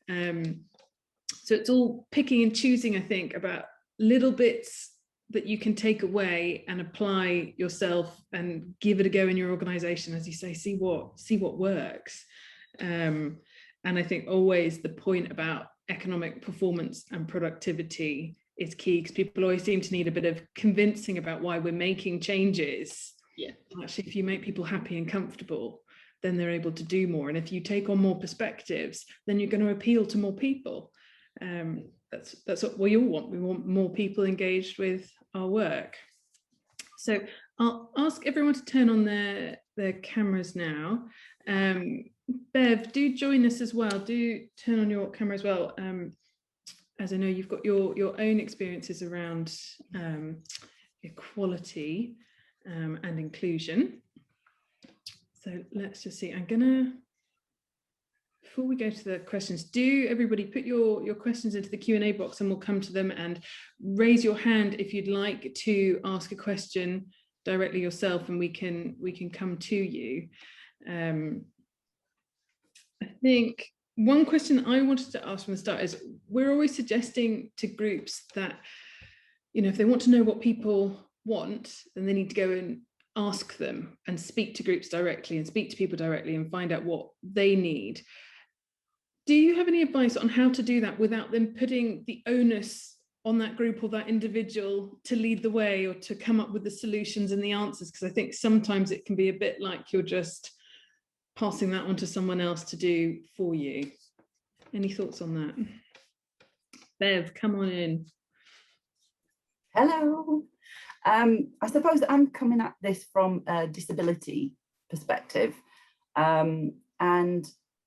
So it's all picking and choosing, I think, about little bits that you can take away and apply yourself and give it a go in your organisation, as you say, see what works. And I think always the point about economic performance and productivity is key, because people always seem to need a bit of convincing about why we're making changes. Yeah. Actually, if you make people happy and comfortable, then they're able to do more. And if you take on more perspectives, then you're going to appeal to more people. That's what we all want. We want more people engaged with our work. So I'll ask everyone to turn on their cameras now. Bev, do join us as well. Do turn on your camera as well. As I know you've got your own experiences around equality and inclusion. So let's just see. I'm gonna, before we go to the questions, do everybody put your questions into the Q&A box and we'll come to them, and raise your hand if you'd like to ask a question directly yourself, and we can come to you. I think one question I wanted to ask from the start is, we're always suggesting to groups that, you know, if they want to know what people want, then they need to go and ask them and speak to groups directly and speak to people directly and find out what they need. Do you have any advice on how to do that without them putting the onus on that group or that individual to lead the way or to come up with the solutions and the answers? Because I think sometimes it can be a bit like you're just passing that on to someone else to do for you. Any thoughts on that? Bev, come on in. Hello. I suppose I'm coming at this from a disability perspective. And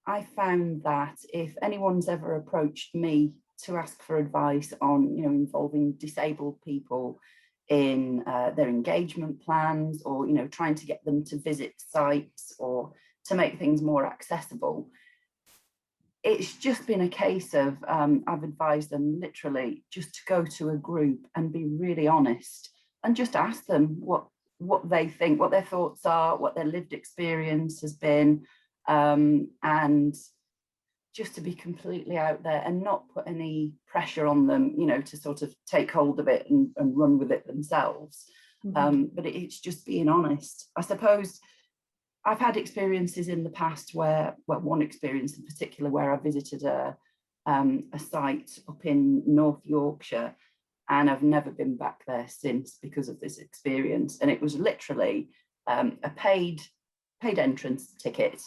I found that if anyone's ever approached me to ask for advice on, you know, involving disabled people in their engagement plans, or, you know, trying to get them to visit sites or to make things more accessible, it's just been a case of I've advised them literally just to go to a group and be really honest and just ask them what they think, what their thoughts are, what their lived experience has been, and just to be completely out there and not put any pressure on them, you know, to sort of take hold of it and run with it themselves. But it's just being honest. I suppose I've had experiences in the past where, well, one experience in particular where I visited a site up in North Yorkshire, and I've never been back there since because of this experience. And it was literally a paid entrance ticket.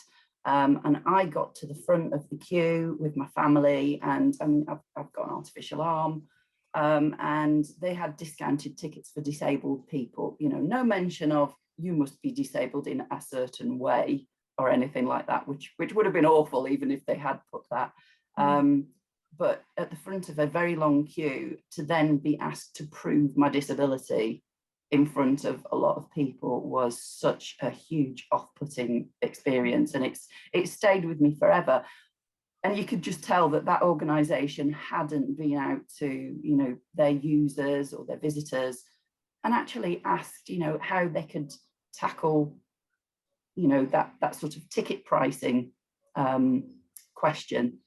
And I got to the front of the queue with my family, and I've got an artificial arm, and they had discounted tickets for disabled people. You know, no mention of you must be disabled in a certain way or anything like that, which would have been awful even if they had put that. But at the front of a very long queue, to then be asked to prove my disability in front of a lot of people was such a huge off-putting experience, and it stayed with me forever. And you could just tell that organisation hadn't been out to, you know, their users or their visitors and actually asked, you know, how they could tackle, you know, that sort of ticket pricing question.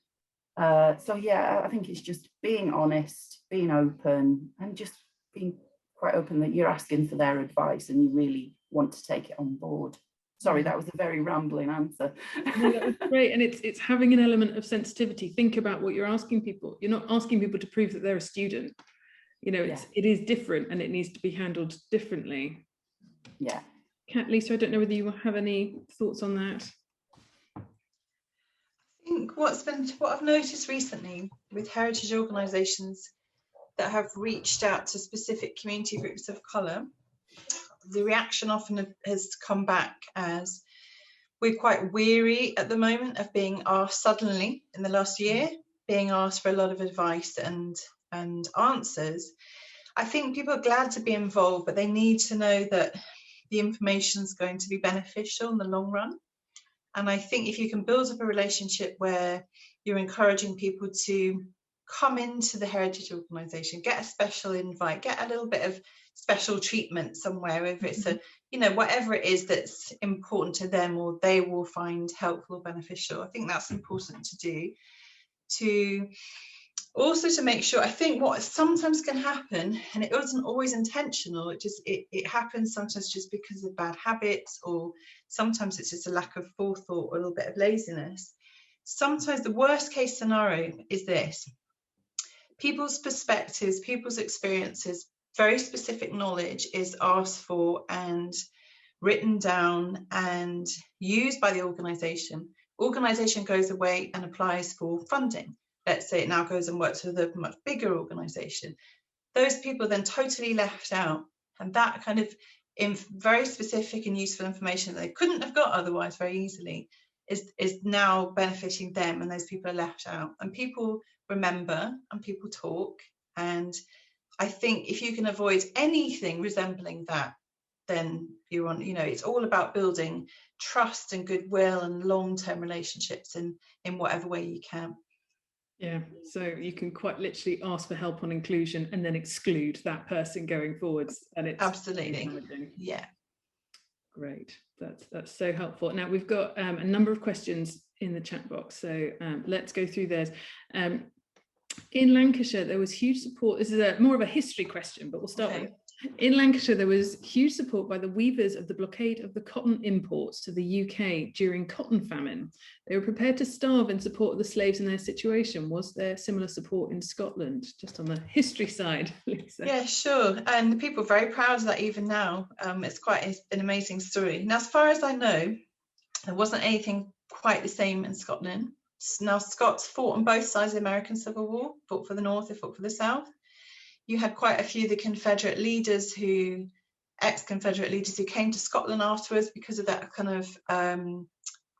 So yeah, I think it's just being honest, being open, and just being quite open that you're asking for their advice and you really want to take it on board. Sorry, that was a very rambling answer. No, that was great. And it's having an element of sensitivity. Think about what you're asking people. You're not asking people to prove that they're a student. You know, it is different and it needs to be handled differently. Yeah. Lisa, I don't know whether you have any thoughts on that. I think what I've noticed recently with heritage organisations that have reached out to specific community groups of colour, the reaction often has come back as we're quite weary at the moment of being asked suddenly in the last year, being asked for a lot of advice and answers. I think people are glad to be involved, but they need to know that the information is going to be beneficial in the long run. And I think if you can build up a relationship where you're encouraging people to come into the heritage organisation, get a special invite, get a little bit of special treatment somewhere, whether it's a, you know, whatever it is that's important to them or they will find helpful or beneficial. I think that's important to do. To also to make sure, I think what sometimes can happen, and it isn't always intentional, it happens sometimes just because of bad habits, or sometimes it's just a lack of forethought or a little bit of laziness. Sometimes the worst case scenario is this: people's perspectives, people's experiences, very specific knowledge is asked for and written down and used by the organisation. Organisation goes away and applies for funding. Let's say it now goes and works with a much bigger organisation. Those people are then totally left out, and that kind of very specific and useful information that they couldn't have got otherwise very easily is now benefiting them, and those people are left out. And people remember and people talk, and I think if you can avoid anything resembling that, then you're on, you know, it's all about building trust and goodwill and long-term relationships in whatever way you can. Yeah, so you can quite literally ask for help on inclusion and then exclude that person going forwards, and it's absolutely damaging. Yeah, great. That's so helpful. Now we've got a number of questions in the chat box, so let's go through those. In Lancashire, there was huge support. This is more of a history question, but we'll start with it. In Lancashire, there was huge support by the weavers of the blockade of the cotton imports to the UK during cotton famine. They were prepared to starve in support of the slaves in their situation. Was there similar support in Scotland? Just on the history side, Lisa. Yeah, sure. And people are very proud of that even now. It's quite an amazing story. Now, as far as I know, there wasn't anything quite the same in Scotland. Now, Scots fought on both sides of the American Civil War, fought for the North, they fought for the South. You had quite a few of the Confederate leaders ex-Confederate leaders who came to Scotland afterwards because of that kind of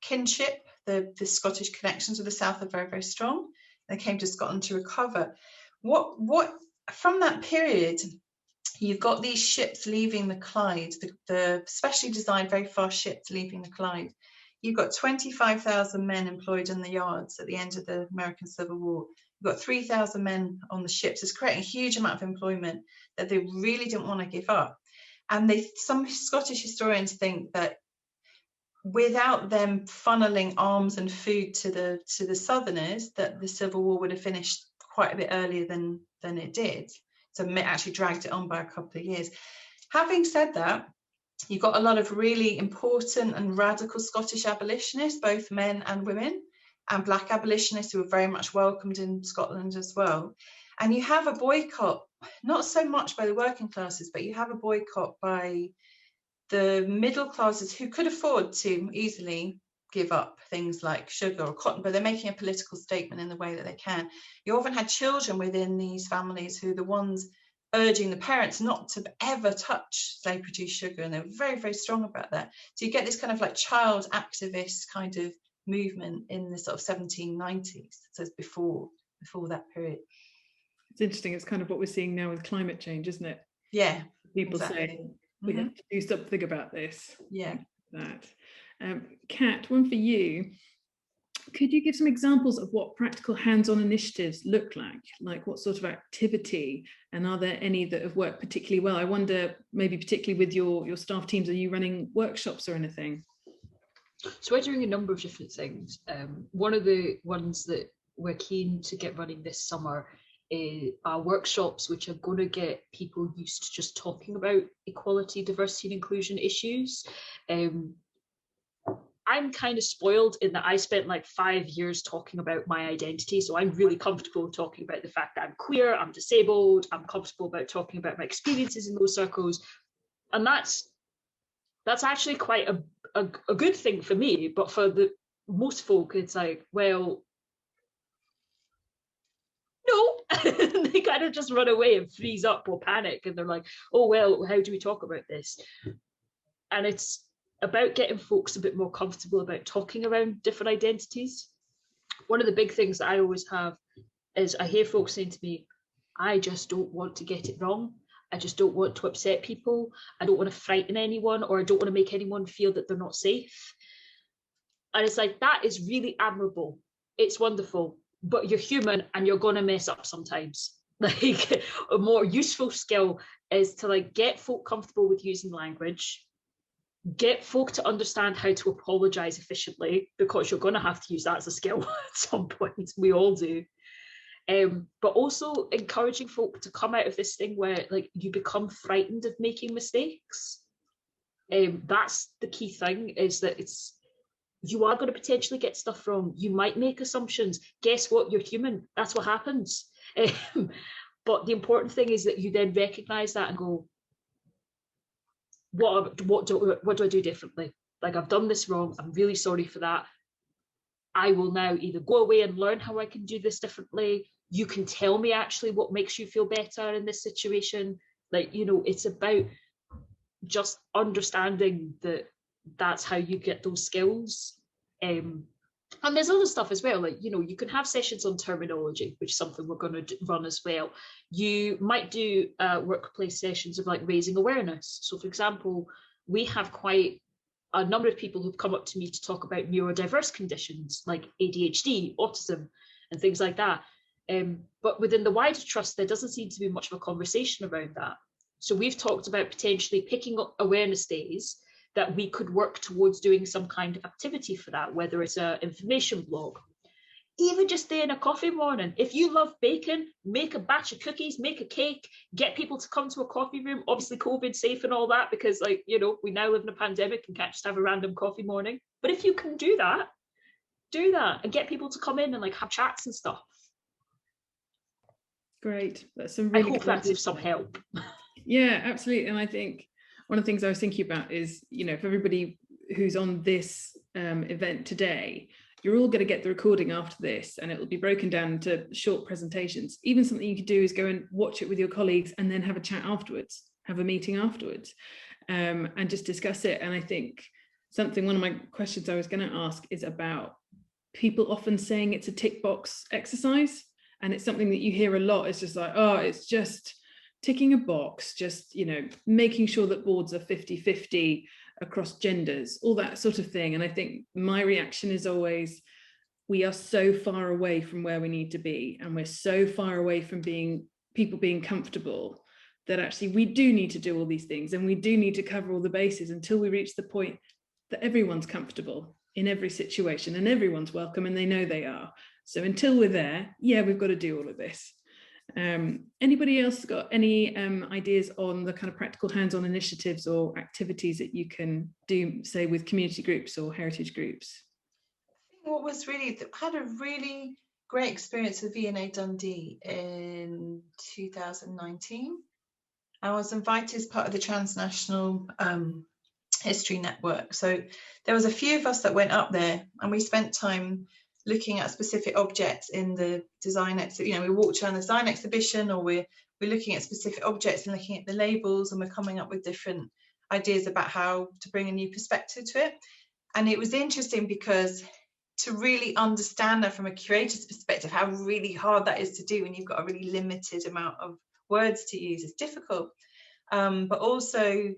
kinship. The Scottish connections with the South are very, very strong. They came to Scotland to recover. What from that period, you've got these ships leaving the Clyde, the specially designed, very fast ships leaving the Clyde. You've got 25,000 men employed in the yards at the end of the American Civil War. You've got 3,000 men on the ships. It's creating a huge amount of employment that they really didn't want to give up. And some Scottish historians think that without them funneling arms and food to the Southerners, that the Civil War would have finished quite a bit earlier than it did. So it actually dragged it on by a couple of years. Having said that, you've got a lot of really important and radical Scottish abolitionists, both men and women, and Black abolitionists who were very much welcomed in Scotland as well. And you have a boycott not so much by the working classes, but you have a boycott by the middle classes who could afford to easily give up things like sugar or cotton, but they're making a political statement in the way that they can. You often had children within these families who are the ones urging the parents not to ever touch slave-produced sugar, and they're very, very strong about that. So you get this kind of like child activist kind of movement in the sort of 1790s, so it's before that period. It's interesting. It's kind of what we're seeing now with climate change, isn't it? Yeah, People exactly. saying we have to do something about this. Yeah. That. Kat, one for you. Could you give some examples of what practical hands-on initiatives look like? Like what sort of activity, and are there any that have worked particularly well? I wonder, maybe particularly with your staff teams, are you running workshops or anything? So we're doing a number of different things. One of the ones that we're keen to get running this summer are workshops which are going to get people used to just talking about equality, diversity and inclusion issues. I'm kind of spoiled in that I spent like 5 years talking about my identity. So I'm really comfortable talking about the fact that I'm queer, I'm disabled, I'm comfortable about talking about my experiences in those circles. And that's actually quite a good thing for me. But for the most folk, it's like, well, no, they kind of just run away and freeze up or panic. And they're like, oh, well, how do we talk about this? And it's about getting folks a bit more comfortable about talking around different identities. One of the big things that I always have is I hear folks saying to me, I just don't want to get it wrong. I just don't want to upset people. I don't want to frighten anyone, or I don't want to make anyone feel that they're not safe. And it's like, that is really admirable. It's wonderful, but you're human and you're going to mess up sometimes. Like a more useful skill is to like get folk comfortable with using language, get folk to understand how to apologize efficiently, because you're going to have to use that as a skill at some point. We all do. But also encouraging folk to come out of this thing where like you become frightened of making mistakes. That's the key thing, is that you are going to potentially get stuff wrong. You might make assumptions. Guess what? You're human. That's what happens. But the important thing is that you then recognize that and go, what do I do differently? Like, I've done this wrong. I'm really sorry for that. I will now either go away and learn how I can do this differently. You can tell me actually what makes you feel better in this situation. Like, you know, it's about just understanding that that's how you get those skills. And there's other stuff as well, like, you know, you can have sessions on terminology, which is something we're going to run as well. You might do workplace sessions of like raising awareness. So for example, we have quite a number of people who've come up to me to talk about neurodiverse conditions like ADHD, autism, and things like that. But within the wider trust, there doesn't seem to be much of a conversation around that. So we've talked about potentially picking up awareness days that we could work towards doing some kind of activity for that, whether it's an information blog, even just stay in a coffee morning. If you love bacon, make a batch of cookies, make a cake, get people to come to a coffee room, obviously COVID safe and all that, because like, you know, we now live in a pandemic and can't just have a random coffee morning. But if you can do that and get people to come in and like have chats and stuff. Great. That's some really I hope that's of some help. Yeah, absolutely. And I think one of the things I was thinking about is, you know, for everybody who's on this event today, you're all going to get the recording after this, and it will be broken down into short presentations. Even something you could do is go and watch it with your colleagues and then have a chat afterwards, have a meeting afterwards, and just discuss it. And I think one of my questions I was going to ask is about people often saying it's a tick box exercise. And it's something that you hear a lot. It's just like, oh, it's just ticking a box, just, you know, making sure that boards are 50-50 across genders, all that sort of thing. And I think my reaction is always, we are so far away from where we need to be, and we're so far away from people being comfortable, that actually we do need to do all these things, and we do need to cover all the bases until we reach the point that everyone's comfortable in every situation and everyone's welcome and they know they are. So until we're there, yeah, we've got to do all of this. Anybody else got any ideas on the kind of practical hands-on initiatives or activities that you can do, say, with community groups or heritage groups? What was really, had a really great experience with V&A Dundee in 2019. I was invited as part of the transnational history network. So there was a few of us that went up there, and we spent time looking at specific objects in the design exhibition. We walked around the design exhibition, or we're looking at specific objects and looking at the labels, and we're coming up with different ideas about how to bring a new perspective to it. And it was interesting because to really understand that from a curator's perspective, how really hard that is to do when you've got a really limited amount of words to use, is difficult. But also,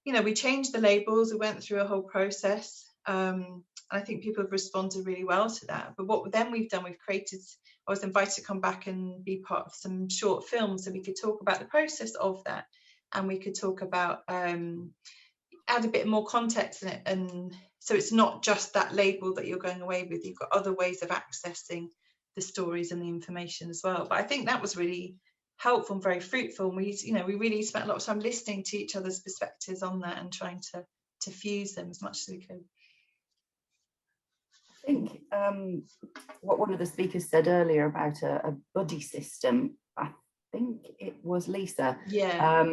we changed the labels, we went through a whole process. I think people have responded really well to that. But what then we've done, I was invited to come back and be part of some short films, so we could talk about the process of that, and we could talk about, add a bit more context in it. And so it's not just that label that you're going away with, you've got other ways of accessing the stories and the information as well. But I think that was really helpful and very fruitful. And we really spent a lot of time listening to each other's perspectives on that and trying to fuse them as much as we could. I think what one of the speakers said earlier about a buddy system, I think it was Lisa. Yeah.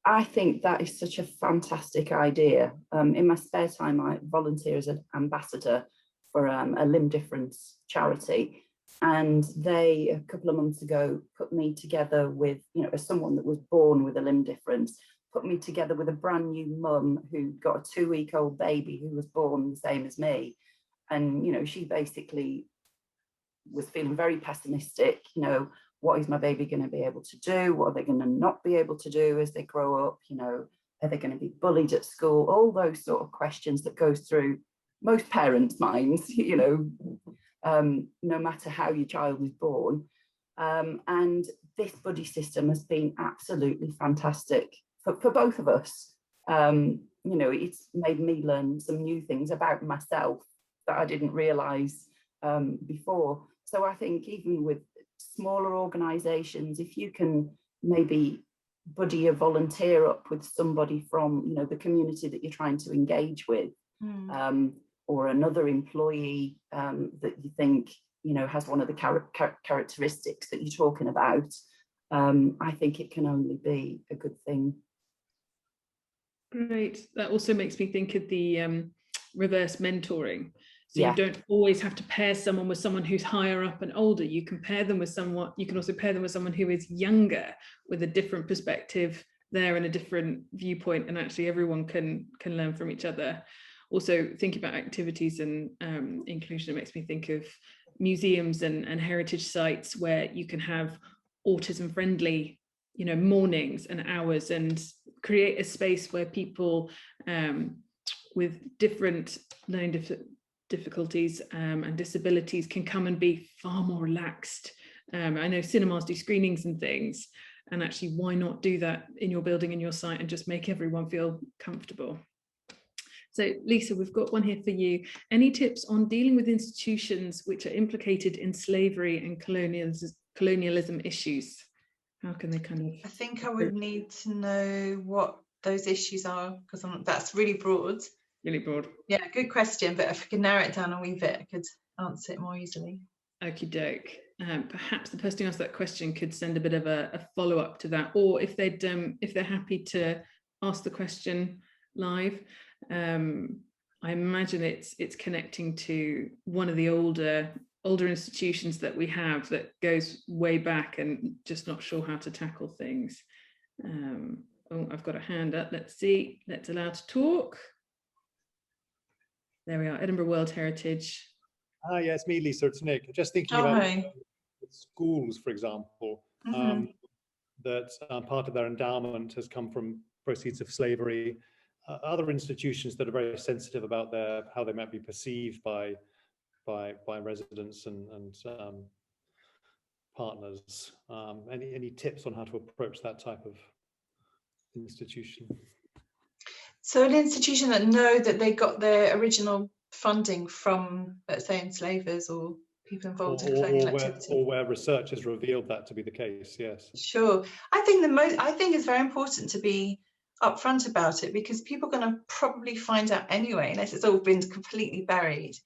I think that is such a fantastic idea. In my spare time, I volunteer as an ambassador for a limb difference charity. And they, a couple of months ago, put me together with, as someone that was born with a limb difference, put me together with a brand new mum who got a 2-week-old baby who was born the same as me. And, she basically was feeling very pessimistic, what is my baby going to be able to do? What are they going to not be able to do as they grow up? Are they going to be bullied at school? All those sort of questions that goes through most parents' minds, no matter how your child is born. And this buddy system has been absolutely fantastic for both of us. It's made me learn some new things about myself that I didn't realise before. So I think even with smaller organisations, if you can maybe buddy a volunteer up with somebody from the community that you're trying to engage with, or another employee that you think has one of the characteristics that you're talking about, I think it can only be a good thing. Great. That also makes me think of the reverse mentoring. So Yeah. You don't always have to pair someone with someone who's higher up and older. You can pair them with someone. You can also pair them with someone who is younger, with a different perspective there and a different viewpoint, and actually everyone can learn from each other. Also, thinking about activities and inclusion, it makes me think of museums and heritage sites where you can have autism-friendly, mornings and hours, and create a space where people with different learning difficulties and disabilities can come and be far more relaxed. I know cinemas do screenings and things, and actually why not do that in your building, in your site, and just make everyone feel comfortable. So Lisa, we've got one here for you. Any tips on dealing with institutions which are implicated in slavery and colonialism issues? How can they I think I would need to know what those issues are, because that's really broad. Really broad. Yeah, good question, but if I could narrow it down a wee bit, I could answer it more easily. Okie doke. Perhaps the person who asked that question could send a bit of a follow-up to that, or if they're happy to ask the question live. I imagine it's connecting to one of the older institutions that we have that goes way back and just not sure how to tackle things. Oh, I've got a hand up. Let's see. Let's allow to talk. There we are, Edinburgh World Heritage. Yeah, it's me, Lisa, it's Nick. Just thinking about schools, for example, that part of their endowment has come from proceeds of slavery. Other institutions that are very sensitive about how they might be perceived by residents and partners. Any tips on how to approach that type of institution? So an institution that know that they got their original funding from, let's say, enslavers or people involved in colonial activity, or where research has revealed that to be the case. Yes. Sure. I think it's very important to be upfront about it, because people are going to probably find out anyway, unless it's all been completely buried.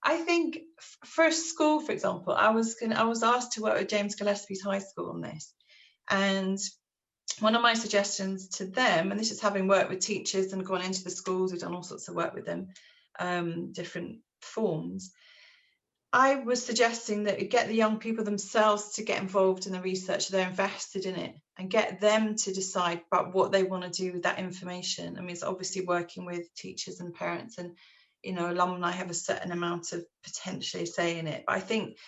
I think for school, for example, I was asked to work with James Gillespie's High School on this, and one of my suggestions to them, and this is having worked with teachers and gone into the schools, we've done all sorts of work with them, different forms. I was suggesting that we get the young people themselves to get involved in the research, so they're invested in it, and get them to decide about what they want to do with that information. I mean, it's obviously working with teachers and parents, and you know, alumni have a certain amount of potentially say in it. But I think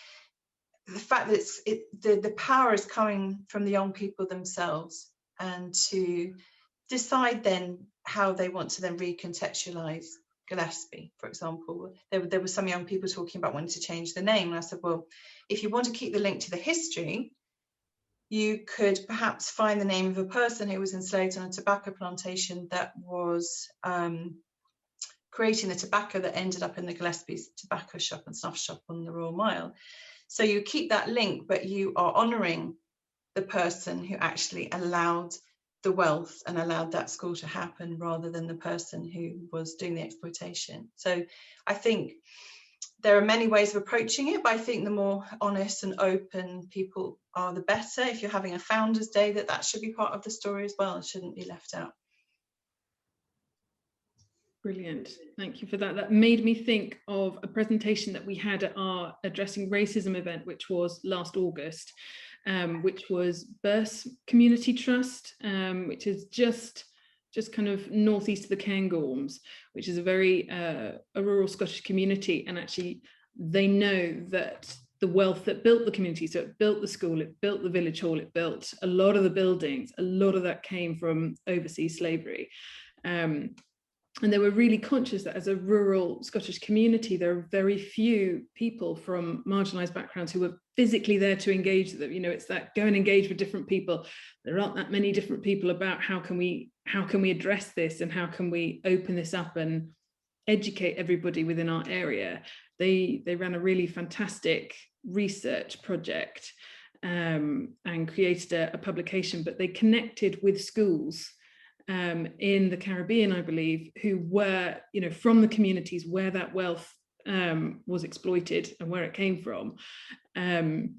the fact that the power is coming from the young people themselves, and to decide then how they want to then recontextualize Gillespie, for example. There were some young people talking about wanting to change the name, and I said, well, if you want to keep the link to the history, you could perhaps find the name of a person who was enslaved on a tobacco plantation that was creating the tobacco that ended up in the Gillespie's tobacco shop and snuff shop on the Royal Mile. So you keep that link, but you are honouring the person who actually allowed the wealth and allowed that school to happen, rather than the person who was doing the exploitation. So I think there are many ways of approaching it, but I think the more honest and open people are, the better. If you're having a Founders Day, that should be part of the story as well. It shouldn't be left out. Brilliant, thank you for that. That made me think of a presentation that we had at our Addressing Racism event, which was last August, which was Burse Community Trust, which is just kind of northeast of the Cairngorms, which is a very a rural Scottish community, and actually they know that the wealth that built the community, so it built the school, it built the village hall, it built a lot of the buildings, a lot of that came from overseas slavery. And they were really conscious that as a rural Scottish community, there are very few people from marginalised backgrounds who were physically there to engage with them. You know, it's that go and engage with different people. There aren't that many different people about how can we address this, and how can we open this up and educate everybody within our area. They ran a really fantastic research project and created a publication, but they connected with schools in the Caribbean, I believe, who were, you know, from the communities where that wealth was exploited and where it came from, and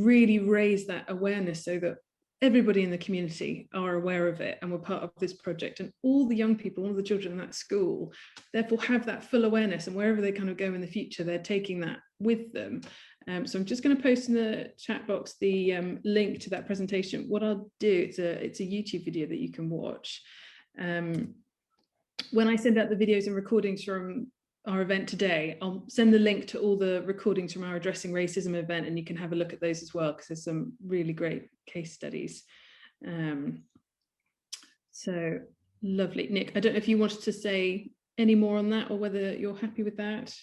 really raise that awareness so that everybody in the community are aware of it and were part of this project. And all the young people, all the children in that school, therefore have that full awareness, and wherever they kind of go in the future, they're taking that with them. So I'm just going to post in the chat box the link to that presentation. What I'll do, it's a YouTube video that you can watch. When I send out the videos and recordings from our event today, I'll send the link to all the recordings from our Addressing Racism event, and you can have a look at those as well, because there's some really great case studies. So lovely. Nick, I don't know if you wanted to say any more on that, or whether you're happy with that.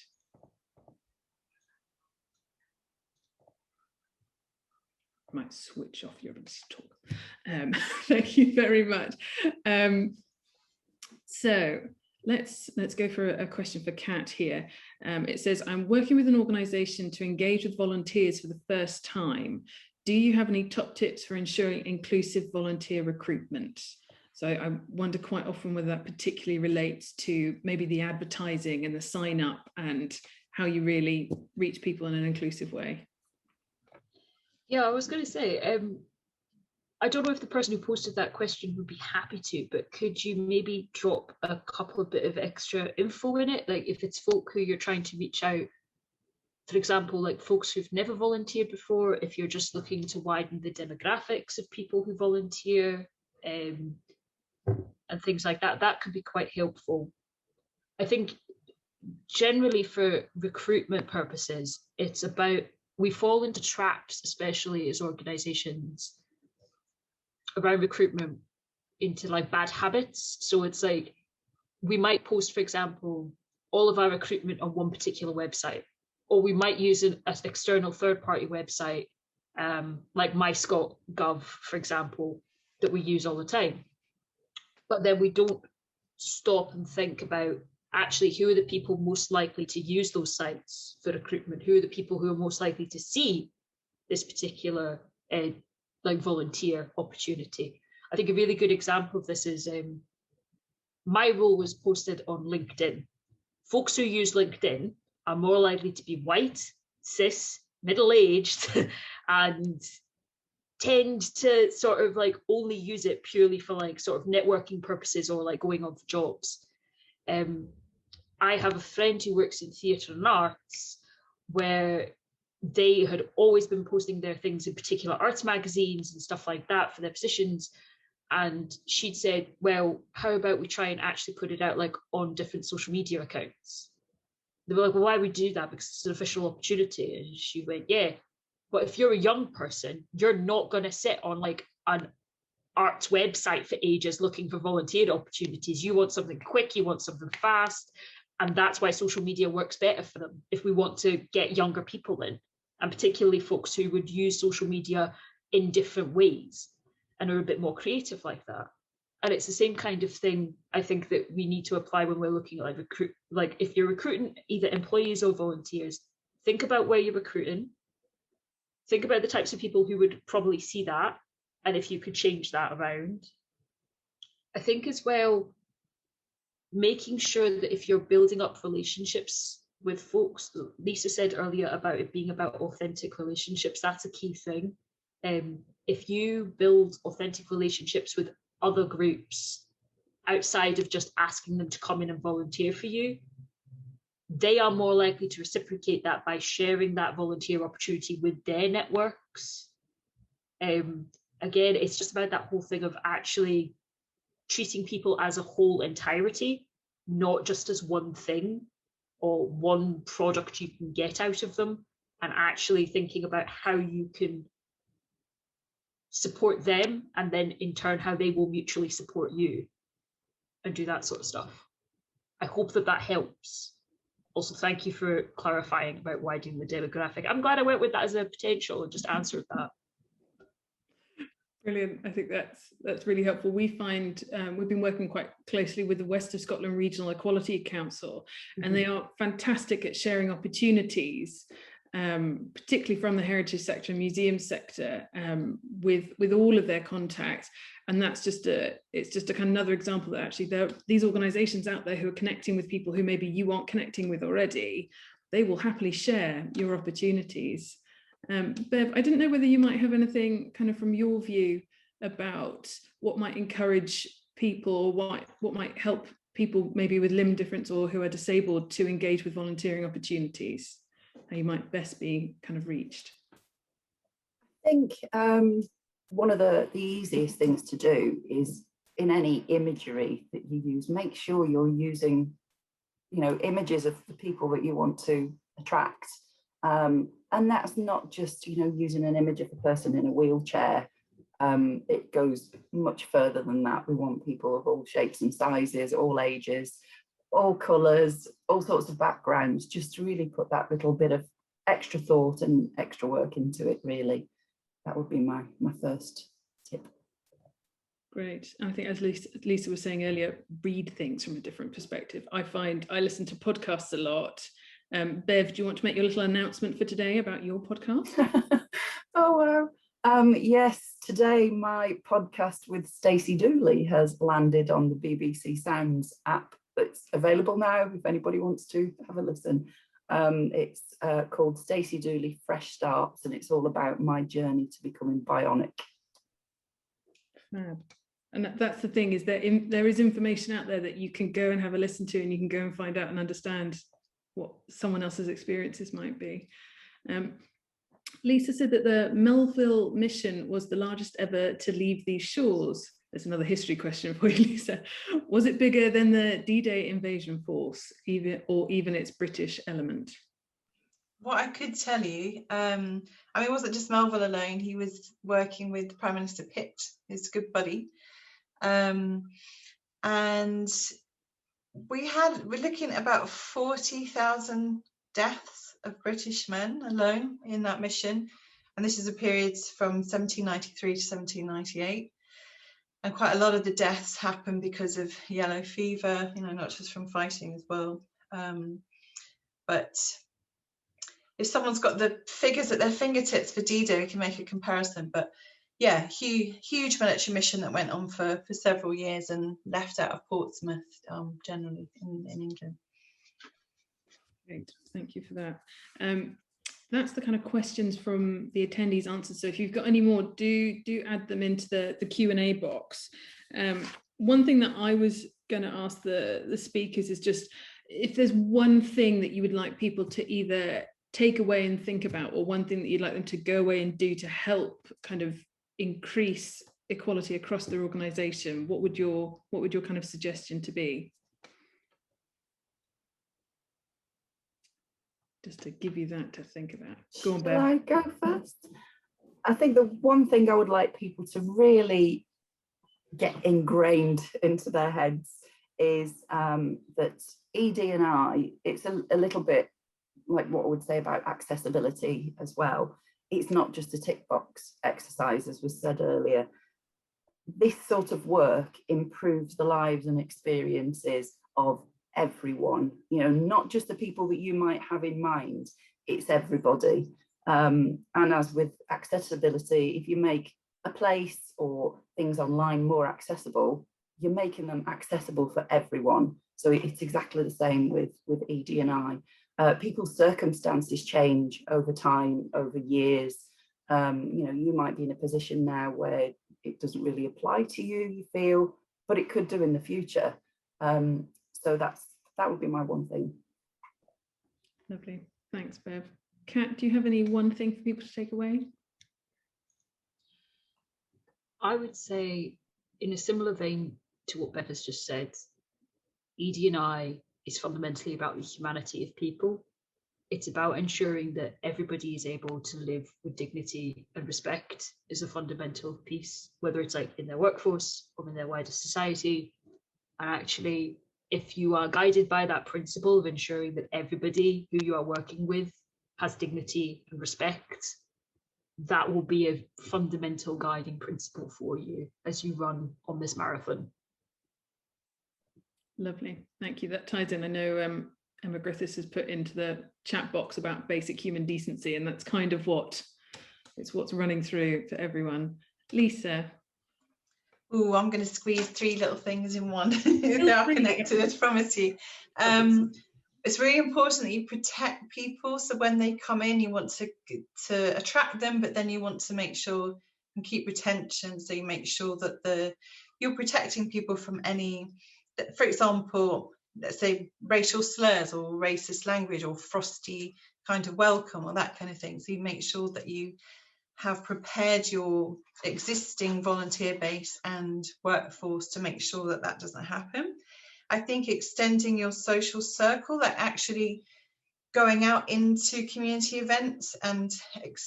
Might switch off your talk. Thank you very much. So let's go for a question for Kat here. It says, I'm working with an organisation to engage with volunteers for the first time. Do you have any top tips for ensuring inclusive volunteer recruitment? So I wonder quite often whether that particularly relates to maybe the advertising and the sign up, and how you really reach people in an inclusive way. Yeah, I was going to say, I don't know if the person who posted that question would be happy to, but could you maybe drop a couple of bit of extra info in it? Like if it's folk who you're trying to reach out, for example, like folks who've never volunteered before, if you're just looking to widen the demographics of people who volunteer, and things like that, that could be quite helpful. I think generally for recruitment purposes, it's about, we fall into traps, especially as organizations, around recruitment into like bad habits. So it's like, we might post, for example, all of our recruitment on one particular website, or we might use an external third-party website, like MyScotGov, for example, that we use all the time. But then we don't stop and think about actually who are the people most likely to use those sites for recruitment, who are the people who are most likely to see this particular like volunteer opportunity. I think a really good example of this is my role was posted on LinkedIn folks who use LinkedIn are more likely to be white, cis, middle-aged, and tend to sort of like only use it purely for like sort of networking purposes or like going on for jobs. I have a friend who works in theatre and arts, where they had always been posting their things in particular arts magazines and stuff like that for their positions. And she'd said, well, how about we try and actually put it out like on different social media accounts? They were like, well, why would we do that? Because it's an official opportunity. And she went, yeah, but if you're a young person, you're not going to sit on like an arts website for ages looking for volunteer opportunities. You want something quick, you want something fast. And that's why social media works better for them if we want to get younger people in, and particularly folks who would use social media in different ways and are a bit more creative like that. And it's the same kind of thing I think that we need to apply when we're looking at like if you're recruiting either employees or volunteers, think about where you're recruiting, think about the types of people who would probably see that, and if you could change that around. I think as well, making sure that if you're building up relationships with folks, Lisa said earlier about it being about authentic relationships, that's a key thing. If you build authentic relationships with other groups outside of just asking them to come in and volunteer for you, they are more likely to reciprocate that by sharing that volunteer opportunity with their networks. Again, it's just about that whole thing of actually treating people as a whole entirety, not just as one thing or one product you can get out of them, and actually thinking about how you can support them and then in turn how they will mutually support you and do that sort of stuff. I hope that that helps. Also, thank you for clarifying about widening the demographic. I'm glad I went with that as a potential and just answered that. Brilliant. I think that's really helpful. We find we've been working quite closely with the West of Scotland Regional Equality Council, and they are fantastic at sharing opportunities, particularly from the heritage sector and museum sector, with all of their contacts. And that's it's just another example that actually there are these organisations out there who are connecting with people who maybe you aren't connecting with already. They will happily share your opportunities. Bev, I didn't know whether you might have anything kind of from your view about what might encourage people, or what might help people maybe with limb difference or who are disabled to engage with volunteering opportunities, how you might best be kind of reached. I think one of the easiest things to do is, in any imagery that you use, make sure you're using, images of the people that you want to attract. And that's not just, using an image of a person in a wheelchair. It goes much further than that. We want people of all shapes and sizes, all ages, all colours, all sorts of backgrounds, just to really put that little bit of extra thought and extra work into it, really. That would be my first tip. Great. And I think, as Lisa was saying earlier, read things from a different perspective. I find I listen to podcasts a lot. Bev, do you want to make your little announcement for today about your podcast? Oh, yes, today my podcast with Stacey Dooley has landed on the BBC Sounds app. It's available now if anybody wants to have a listen. It's called Stacey Dooley Fresh Starts, and it's all about my journey to becoming bionic. Fab. And that's the thing, is that there is information out there that you can go and have a listen to, and you can go and find out and understand what someone else's experiences might be. Lisa said that the Melville mission was the largest ever to leave these shores. There's another history question for you, Lisa. Was it bigger than the D-Day invasion force, even its British element? What I could tell you, it wasn't just Melville alone. He was working with Prime Minister Pitt, his good buddy. And we're looking at about 40,000 deaths of British men alone in that mission. And this is a period from 1793 to 1798. And quite a lot of the deaths happen because of yellow fever, not just from fighting as well. But if someone's got the figures at their fingertips for D-Day, we can make a comparison. But yeah, huge military mission that went on for several years and left out of Portsmouth, generally in England. Great, thank you for that. That's the kind of questions from the attendees answered. So if you've got any more, do add them into the Q&A box. One thing that I was going to ask the speakers is just if there's one thing that you would like people to either take away and think about, or one thing that you'd like them to go away and do to help kind of increase equality across their organization, what would your kind of suggestion to be? Just to give you that to think about. Go on, Bev. Shall I go first? I think the one thing I would like people to really get ingrained into their heads is that ED&I, it's a little bit like what I would say about accessibility as well. It's not just a tick box exercise, as was said earlier. This sort of work improves the lives and experiences of everyone, you know, not just the people that you might have in mind, it's everybody. And as with accessibility, if you make a place or things online more accessible, you're making them accessible for everyone. So it's exactly the same with ED&I. People's circumstances change over time, over years. You know, you might be in a position now where it doesn't really apply to you, you feel, but it could do in the future. So that would be my one thing. Lovely, thanks, Bev. Kat, do you have any one thing for people to take away? I would say, in a similar vein to what Bev has just said, ED&I is fundamentally about the humanity of people. It's about ensuring that everybody is able to live with dignity and respect as a fundamental piece, whether it's like in their workforce or in their wider society. And actually, if you are guided by that principle of ensuring that everybody who you are working with has dignity and respect, that will be a fundamental guiding principle for you as you run on this marathon. Lovely, thank you. That ties in. I know Emma Griffiths has put into the chat box about basic human decency, and that's kind of what's running through for everyone. Lisa. Oh, I'm going to squeeze 3 little things in one. They are connected, I promise you. It's really important that you protect people. So when they come in, you want to attract them, but then you want to make sure and keep retention. So you make sure that you're protecting people from any, for example, let's say racial slurs or racist language or frosty kind of welcome or that kind of thing. So you make sure that you have prepared your existing volunteer base and workforce to make sure that that doesn't happen. I think extending your social circle, like actually going out into community events and,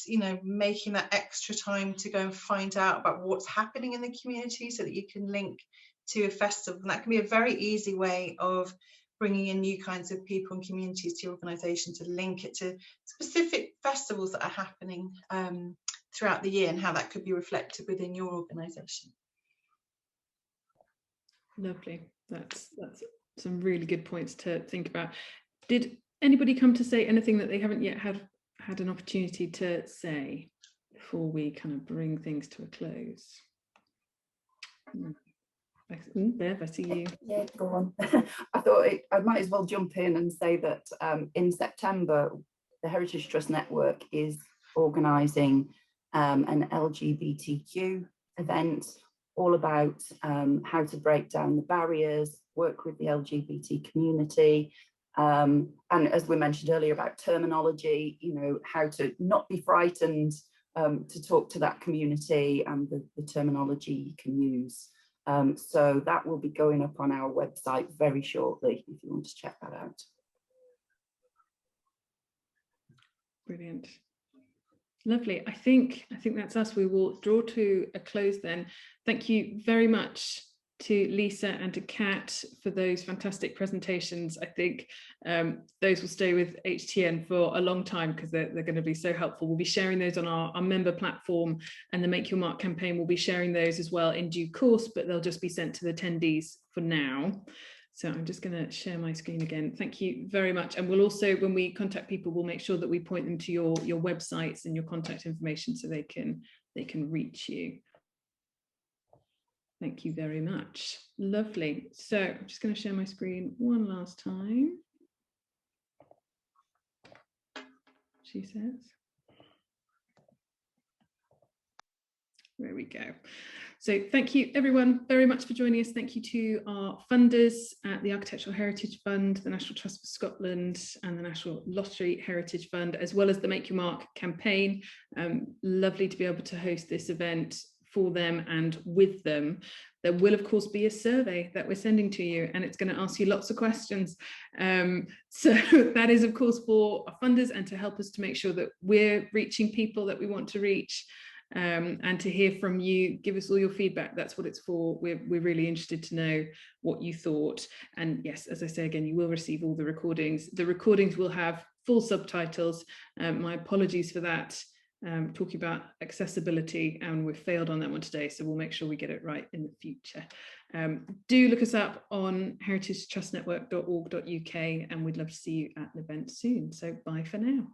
you know, making that extra time to go and find out about what's happening in the community so that you can link to a festival. And that can be a very easy way of bringing in new kinds of people and communities to your organisation, to link it to specific festivals that are happening throughout the year and how that could be reflected within your organisation. Lovely. That's some really good points to think about. Did anybody come to say anything that they haven't yet had an opportunity to say before we kind of bring things to a close? Bev, I see you. Yeah, go on. I thought I might as well jump in and say that in September, the Heritage Trust Network is organising an LGBTQ event all about how to break down the barriers, work with the LGBT community, and as we mentioned earlier about terminology, you know, how to not be frightened to talk to that community and the terminology you can use. So that will be going up on our website very shortly if you want to check that out. Brilliant. Lovely. I think that's us. We will draw to a close then. Thank you very much to Lisa and to Kat for those fantastic presentations. I think those will stay with HTN for a long time because they're going to be so helpful. We'll be sharing those on our member platform, and the Make Your Mark campaign will be sharing those as well in due course, but they'll just be sent to the attendees for now. So I'm just going to share my screen again. Thank you very much. And we'll also, when we contact people, we'll make sure that we point them to your websites and your contact information so they can reach you. Thank you very much. Lovely. So I'm just going to share my screen one last time. she says. There we go. So thank you everyone very much for joining us. Thank you to our funders at the Architectural Heritage Fund, the National Trust for Scotland and the National Lottery Heritage Fund, as well as the Make Your Mark campaign. Lovely to be able to host this event for them and with them. There will of course be a survey that we're sending to you, and it's going to ask you lots of questions. So that is of course for our funders and to help us to make sure that we're reaching people that we want to reach. And to hear from you, give us all your feedback. That's what it's for. We're really interested to know what you thought. And yes, as I say again, you will receive all the recordings. The recordings will have full subtitles. My apologies for that. Talking about accessibility, and we've failed on that one today, so we'll make sure we get it right in the future. Do look us up on heritagetrustnetwork.org.uk, and we'd love to see you at an event soon. So bye for now.